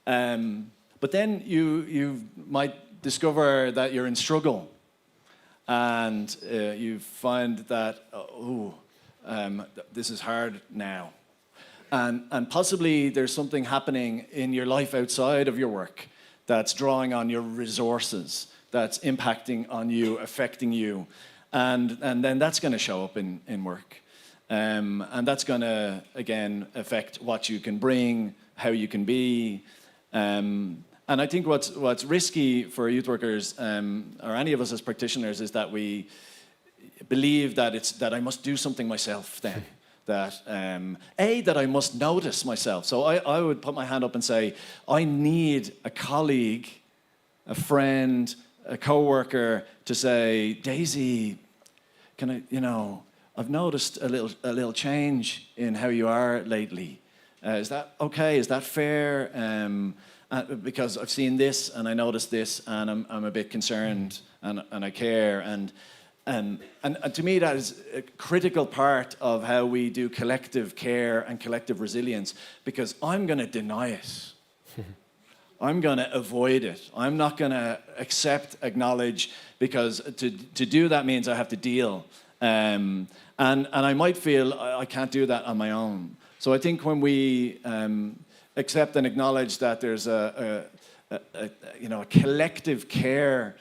but then you might discover that you're in struggle. And you find that, this is hard now. And possibly there's something happening in your life outside of your work that's drawing on your resources, that's impacting on you, affecting you. And then that's going to show up in work. And that's going to, again, affect what you can bring, how you can be. And I think what's risky for youth workers, or any of us as practitioners, is that we believe that I must do something myself then. That I must notice myself. So I would put my hand up and say, I need a colleague, a friend, a co-worker to say, Daisy, I've noticed a little change in how you are lately. Is that okay? Is that fair? Because I've seen this and I noticed this, and I'm a bit concerned, and I care, and to me that is a critical part of how we do collective care and collective resilience, because I'm going to deny it. I'm going to avoid it. I'm not going to acknowledge, because to do that means I have to deal, and I might feel I can't do that on my own. So I think when we accept and acknowledge that there's a collective care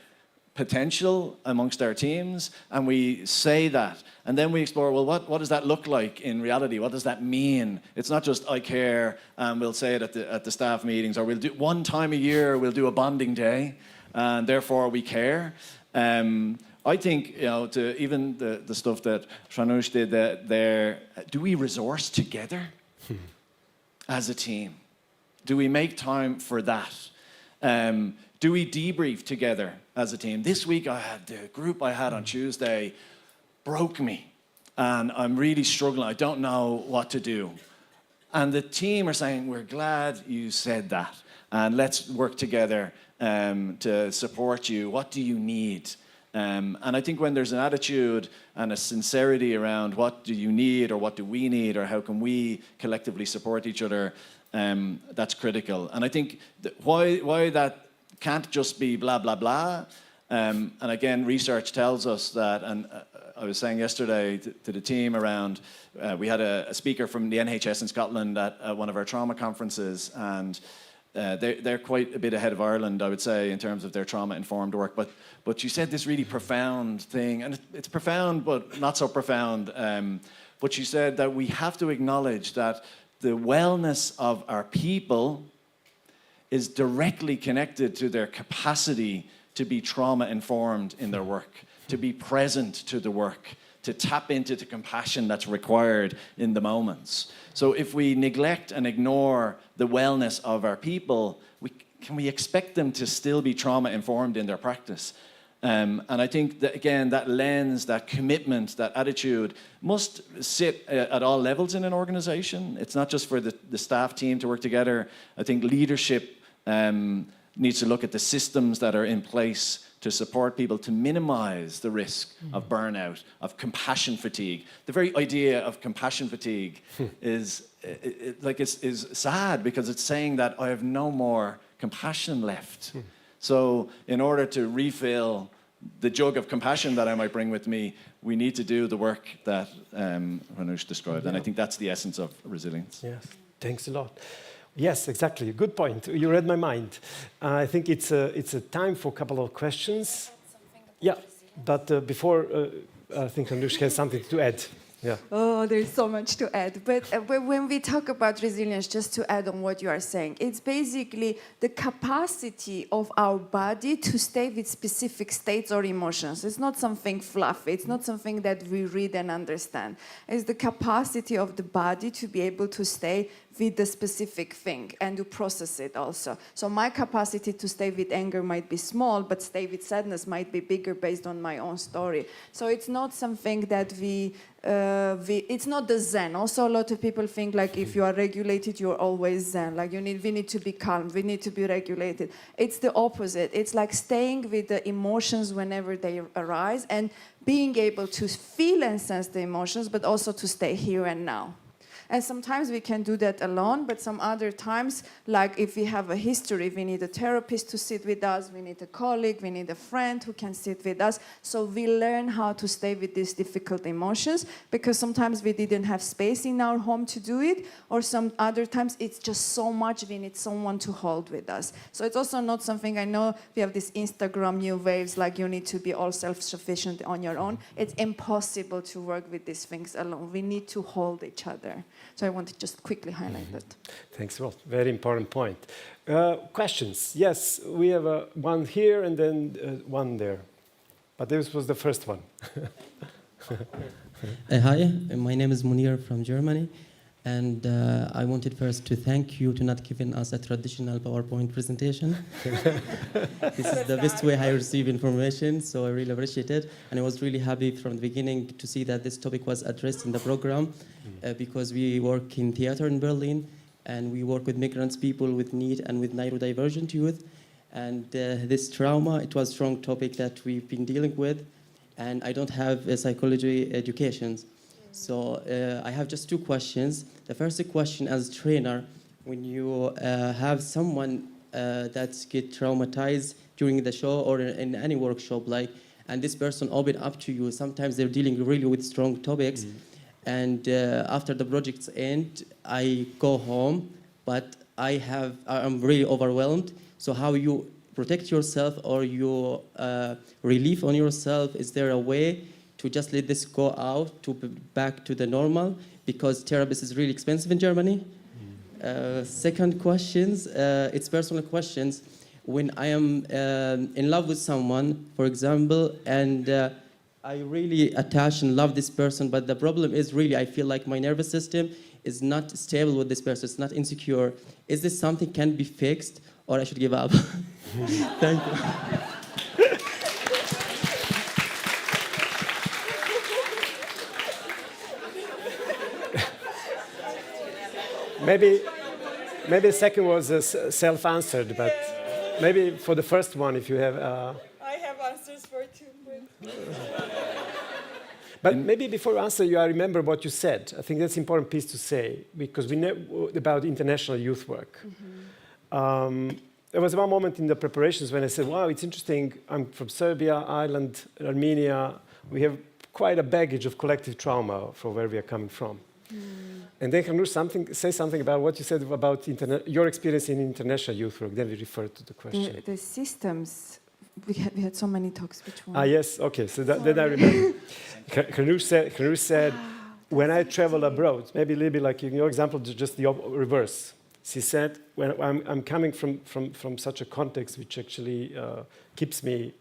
potential amongst our teams, and we say that, and then we explore, well, what does that look like in reality? What does that mean? It's not just I care, and we'll say it at the staff meetings, or we'll do one time a year, we'll do a bonding day, and therefore we care. I think, to even the stuff that Hranush did there, do we resource together as a team? Do we make time for that? Do we debrief together as a team? This week, the group I had on Tuesday broke me, and I'm really struggling. I don't know what to do. And the team are saying, we're glad you said that, and let's work together to support you. What do you need? And I think when there's an attitude and a sincerity around what do you need, or what do we need, or how can we collectively support each other, that's critical. And I think why that can't just be blah, blah, blah. And again, research tells us that, and I was saying yesterday to the team around, we had a speaker from the NHS in Scotland at one of our trauma conferences, and they're quite a bit ahead of Ireland, I would say, in terms of their trauma-informed work. But she said this really profound thing, and it's profound, but not so profound. But she said that we have to acknowledge that the wellness of our people is directly connected to their capacity to be trauma-informed in their work, to be present to the work, to tap into the compassion that's required in the moments. So if we neglect and ignore the wellness of our people, can we expect them to still be trauma-informed in their practice? And I think that, again, that lens, that commitment, that attitude must sit at all levels in an organization. It's not just for the staff team to work together. I think leadership needs to look at the systems that are in place to support people to minimize the risk of burnout, of compassion fatigue. The very idea of compassion fatigue is sad, because it's saying that I have no more compassion left. So in order to refill the jug of compassion that I might bring with me, we need to do the work that Hranush described. And I think that's the essence of resilience. Yes, thanks a lot. Yes, exactly. Good point. You read my mind. I think it's a time for a couple of questions. Yeah, but before I think Hranush has something to add. Yeah. Oh, there's so much to add. But when we talk about resilience, just to add on what you are saying, it's basically the capacity of our body to stay with specific states or emotions. It's not something fluffy. It's not something that we read and understand. It's the capacity of the body to be able to stay with the specific thing and to process it also. So my capacity to stay with anger might be small, but stay with sadness might be bigger based on my own story. So it's not something that it's not the Zen. Also, a lot of people think like if you are regulated, you're always Zen. Like we need to be calm, we need to be regulated. It's the opposite. It's like staying with the emotions whenever they arise and being able to feel and sense the emotions, but also to stay here and now. And sometimes we can do that alone, but some other times, like if we have a history, we need a therapist to sit with us, we need a colleague, we need a friend who can sit with us. So we learn how to stay with these difficult emotions, because sometimes we didn't have space in our home to do it, or some other times it's just so much we need someone to hold with us. So it's also not something, I know we have this Instagram new waves, like you need to be all self-sufficient on your own. It's impossible to work with these things alone. We need to hold each other. So I want to just quickly highlight that. Thanks, well, very important point. Questions? Yes, we have one here and then one there. But this was the first one. Hi, my name is Munir from Germany. And I wanted first to thank you to not giving us a traditional PowerPoint presentation. This is the best way I receive information, so I really appreciate it. And I was really happy from the beginning to see that this topic was addressed in the program, because we work in theater in Berlin, and we work with migrants, people with need, and with neurodivergent youth. And this trauma, it was a strong topic that we've been dealing with, and I don't have a psychology education. So I have just two questions. The first question, as a trainer, when you have someone that get traumatized during the show or in any workshop, like, and this person open up to you, sometimes they're dealing really with strong topics, and after the project's end, I go home, but I'm really overwhelmed. So how you protect yourself, or you relieve on yourself? Is there a way to just let this go out, to back to the normal, because therapy is really expensive in Germany? Second questions, it's personal questions. When I am in love with someone, for example, and I really attach and love this person, but the problem is really I feel like my nervous system is not stable with this person, it's not insecure. Is this something can be fixed, or I should give up? Thank you. Maybe the second was self-answered, but maybe for the first one, if you have... I have answers for two. But maybe before you answer, I remember what you said. I think that's an important piece to say, because we know about international youth work. There was one moment in the preparations when I said, wow, it's interesting. I'm from Serbia, Ireland, Armenia. We have quite a baggage of collective trauma from where we are coming from. And then Hranush, say something about what you said about your experience in international youth work. Then we refer to the question. The systems, we had so many talks. Which one? Yes, okay, so then I remember. Hranush said, when I travel abroad, maybe a little bit like in your example, just the reverse. She said, when I'm coming from such a context which actually keeps me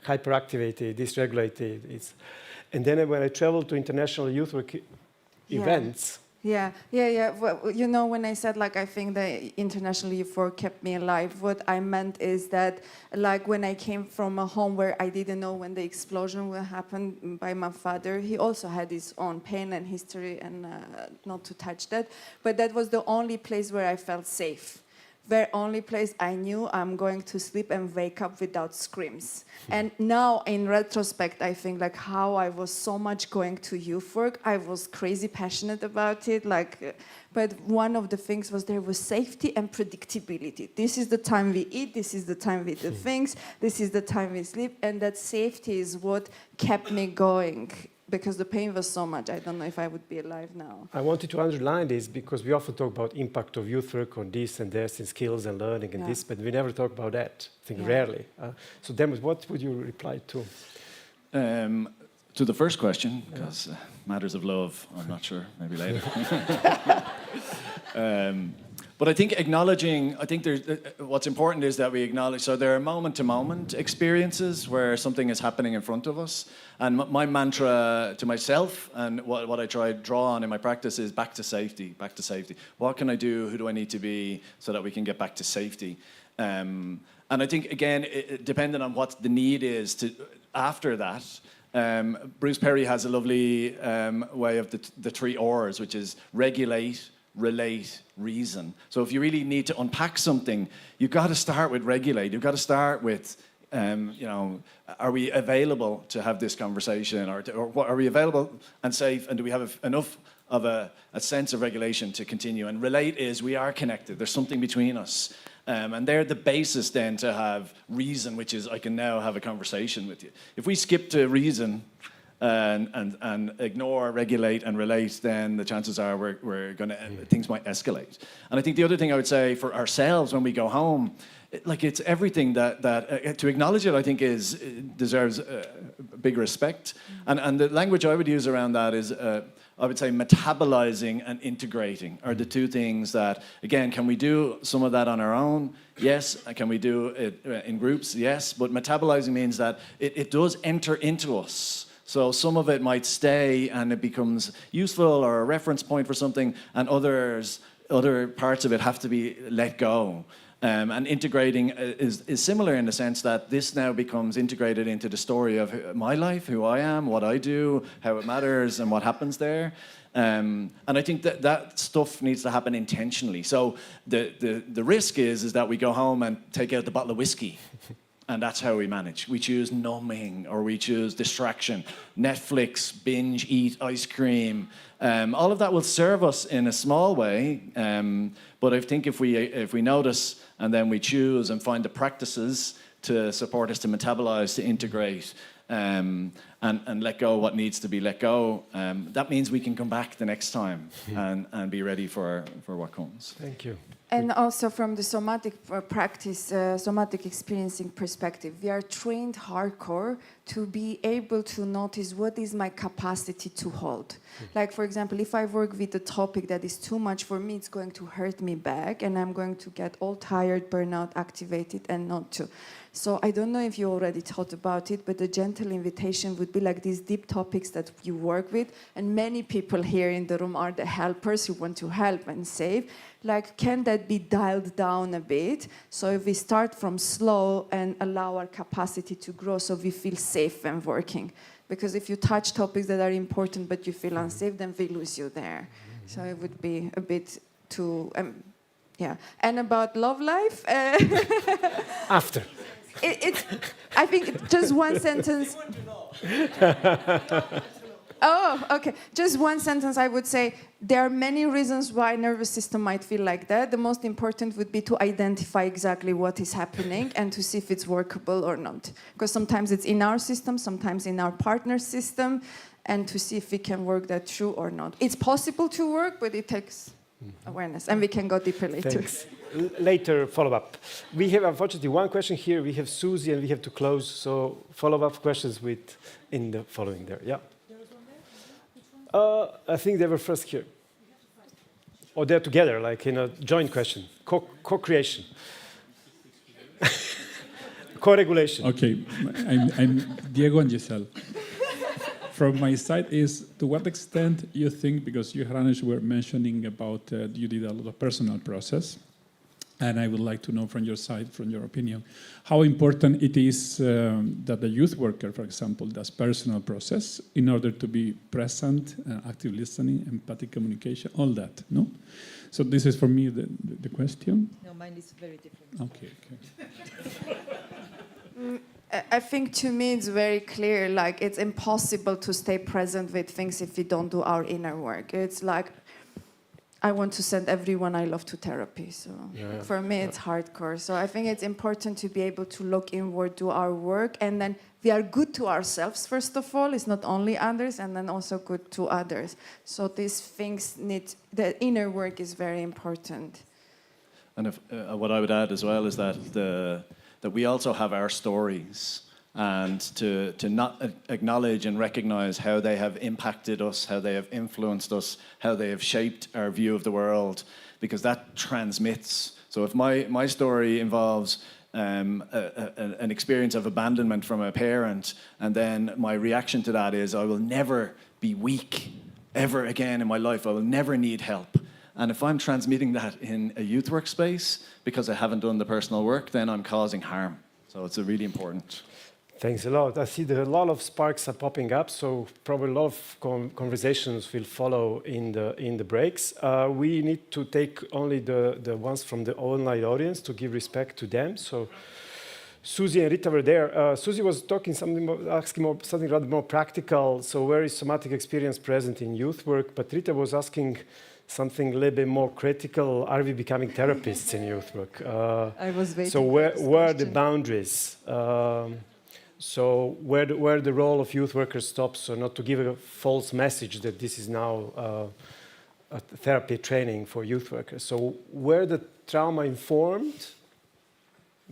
hyperactivated, dysregulated. And then when I travel to international youth work events. Yeah. Well, you know, when I said, like, I think the international youth work kept me alive, what I meant is that, like, when I came from a home where I didn't know when the explosion will happen by my father, he also had his own pain and history, and not to touch that, but that was the only place where I felt safe. The only place I knew I'm going to sleep and wake up without screams. And now, in retrospect, I think like how I was so much going to youth work. I was crazy passionate about it. But one of the things was there was safety and predictability. This is the time we eat. This is the time we do things. This is the time we sleep. And that safety is what kept me going. Because the pain was so much, I don't know if I would be alive now. I wanted to underline this because we often talk about impact of youth work on this and this and skills and learning and this, but we never talk about that. I think rarely. So Dermot, what would you reply to? To the first question, because matters of love, I'm not sure, maybe later. But I think acknowledging, I think what's important is that we acknowledge, so there are moment-to-moment experiences where something is happening in front of us. And my mantra to myself and what I try to draw on in my practice is back to safety, back to safety. What can I do? Who do I need to be so that we can get back to safety? And I think, again, depending on what the need is after that, Bruce Perry has a lovely way of the three R's, which is regulate, relate, reason. So if you really need to unpack something, you've got to start with regulate. You've got to start with, are we available to have this conversation, or are we available and safe, and do we have enough of a sense of regulation to continue? And relate is we are connected. There's something between us. And they're the basis then to have reason, which is I can now have a conversation with you. If we skip to reason and ignore, regulate, and relate, then the chances are we're going to things might escalate. And I think the other thing I would say for ourselves when we go home, it's everything that to acknowledge it, I think deserves big respect. And the language I would use around that is. I would say metabolizing and integrating are the two things that, again, can we do some of that on our own? Yes. Can we do it in groups? Yes. But metabolizing means that it does enter into us. So some of it might stay and it becomes useful or a reference point for something, and other parts of it have to be let go. And integrating is similar in the sense that this now becomes integrated into the story of my life, who I am, what I do, how it matters, and what happens there. And I think that stuff needs to happen intentionally. So the risk is that we go home and take out the bottle of whiskey. And that's how we manage. We choose numbing, or we choose distraction, Netflix, binge, eat, ice cream. All of that will serve us in a small way. But I think if we notice and then we choose and find the practices to support us to metabolize, to integrate, and let go what needs to be let go, that means we can come back the next time and be ready for what comes. Thank you. And also from the somatic practice, somatic experiencing perspective, we are trained hardcore to be able to notice what is my capacity to hold. Like, for example, if I work with a topic that is too much for me, it's going to hurt me back, and I'm going to get all tired, burnout, activated, and not to. So I don't know if you already thought about it, but the gentle invitation would be like these deep topics that you work with, and many people here in the room are the helpers who want to help and save. Like, can that be dialed down a bit? So if we start from slow and allow our capacity to grow so we feel safe when working. Because if you touch topics that are important but you feel unsafe, then we lose you there. So it would be a bit too, yeah. And about love life? After. I think just one sentence. Oh, okay. Just one sentence, I would say there are many reasons why nervous system might feel like that. The most important would be to identify exactly what is happening and to see if it's workable or not. Because sometimes it's in our system, sometimes in our partner's system, and to see if we can work that through or not. It's possible to work, but it takes awareness, and we can go deeper later. Thanks. Later follow-up. We have, unfortunately, one question here. We have Susie, and we have to close. So follow-up questions in the following there. Yeah. I think they were first here. Or they're together, like in a joint question. Co-creation. Co-regulation. Okay, I'm Diego and Giselle. From my side is, to what extent you think, because you, Hranush, were mentioning about you did a lot of personal process, and I would like to know from your side, from your opinion, how important it is that the youth worker, for example, does personal process in order to be present, active listening, empathic communication, all that, no? So this is for me the question. No, mine is very different. Okay. I think to me it's very clear, like it's impossible to stay present with things if we don't do our inner work. It's like, I want to send everyone I love to therapy. So for me, it's hardcore. So I think it's important to be able to look inward, do our work, and then we are good to ourselves, first of all. It's not only others, and then also good to others. So these things the inner work is very important. And what I would add as well is that that we also have our stories. and to not acknowledge and recognize how they have impacted us, how they have influenced us, how they have shaped our view of the world, because that transmits. So if my story involves an experience of abandonment from a parent, and then my reaction to that is I will never be weak ever again in my life, I will never need help. And if I'm transmitting that in a youth workspace because I haven't done the personal work, then I'm causing harm. So it's a really important. Thanks a lot. I see that a lot of sparks are popping up, so probably a lot of conversations will follow in the breaks. We need to take only the ones from the online audience to give respect to them. So Susie and Rita were there. Susie was talking asking something rather more practical. So where is somatic experience present in youth work? But Rita was asking something a little bit more critical. Are we becoming therapists in youth work? I was waiting. So where are the boundaries? So where the role of youth workers stops, so not to give a false message that this is now a therapy training for youth workers. So where the trauma-informed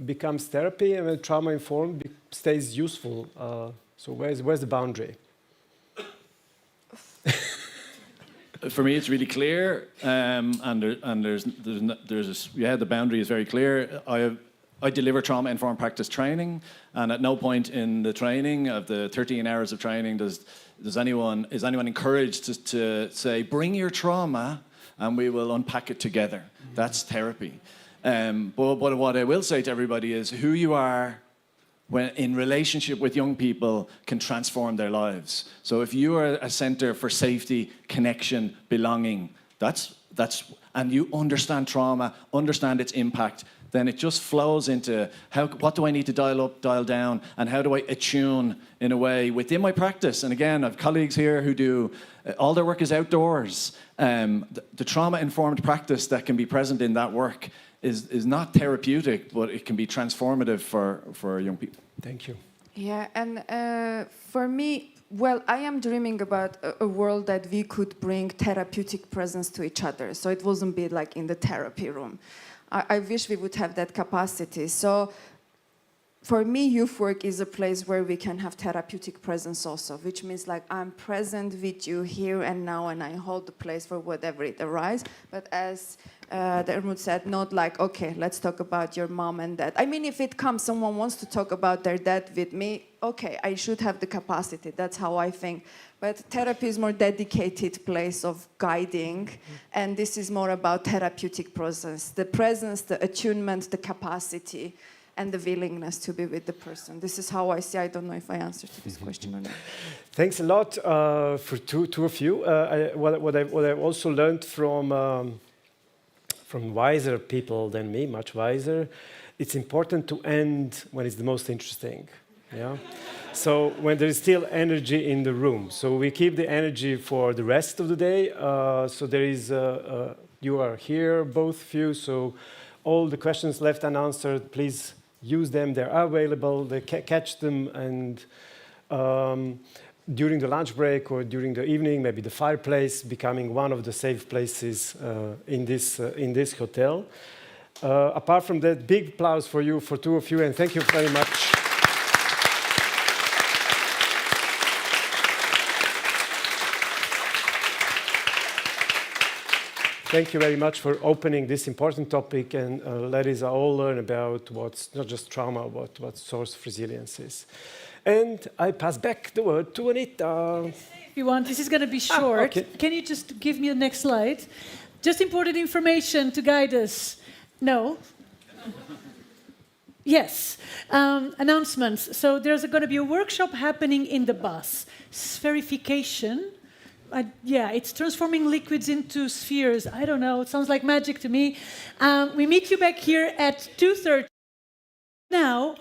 becomes therapy and when trauma-informed stays useful. So where's the boundary? For me, it's really clear, and the boundary is very clear. I deliver trauma-informed practice training, and at no point in the training of the 13 hours of training is anyone encouraged to say, bring your trauma and we will unpack it together. That's therapy. But what I will say to everybody is who you are when in relationship with young people can transform their lives. So if you are a center for safety, connection, belonging, and you understand trauma, understand its impact, then it just flows into what do I need to dial up, dial down, and how do I attune in a way within my practice. And again, I have colleagues here who do, all their work is outdoors. The trauma-informed practice that can be present in that work is not therapeutic, but it can be transformative for young people. Thank you. Yeah, and for me, well, I am dreaming about a world that we could bring therapeutic presence to each other. So it wouldn't be like in the therapy room. I wish we would have that capacity. So for me, youth work is a place where we can have therapeutic presence also, which means like I'm present with you here and now and I hold the place for whatever it arises. But as Dermot said, not like, okay, let's talk about your mom and dad. I mean, if it comes, someone wants to talk about their dad with me, okay, I should have the capacity. That's how I think. But therapy is more dedicated place of guiding, and this is more about therapeutic presence, the attunement, the capacity, and the willingness to be with the person. This is how I see. I don't know if I answered to this question or not. Thanks a lot for two of you. What I've also learned from wiser people than me, much wiser, it's important to end when it's the most interesting. Yeah. So when there is still energy in the room, so we keep the energy for the rest of the day. So there is, you are here, both of you. So all the questions left unanswered, please use them. They are available. They catch them, and during the lunch break or during the evening, maybe the fireplace becoming one of the safe places in this hotel. Apart from that, big applause for you, for two of you, and thank you very much. Thank you very much for opening this important topic and let us all learn about what's not just trauma, but what source of resilience is. And I pass back the word to Anita. If you want, this is going to be short. Okay. Can you just give me the next slide? Just important information to guide us. No? Yes. Announcements. So there's going to be a workshop happening in the bus. Spherification. It's transforming liquids into spheres. I don't know. It sounds like magic to me. We meet you back here at 2:30. Now,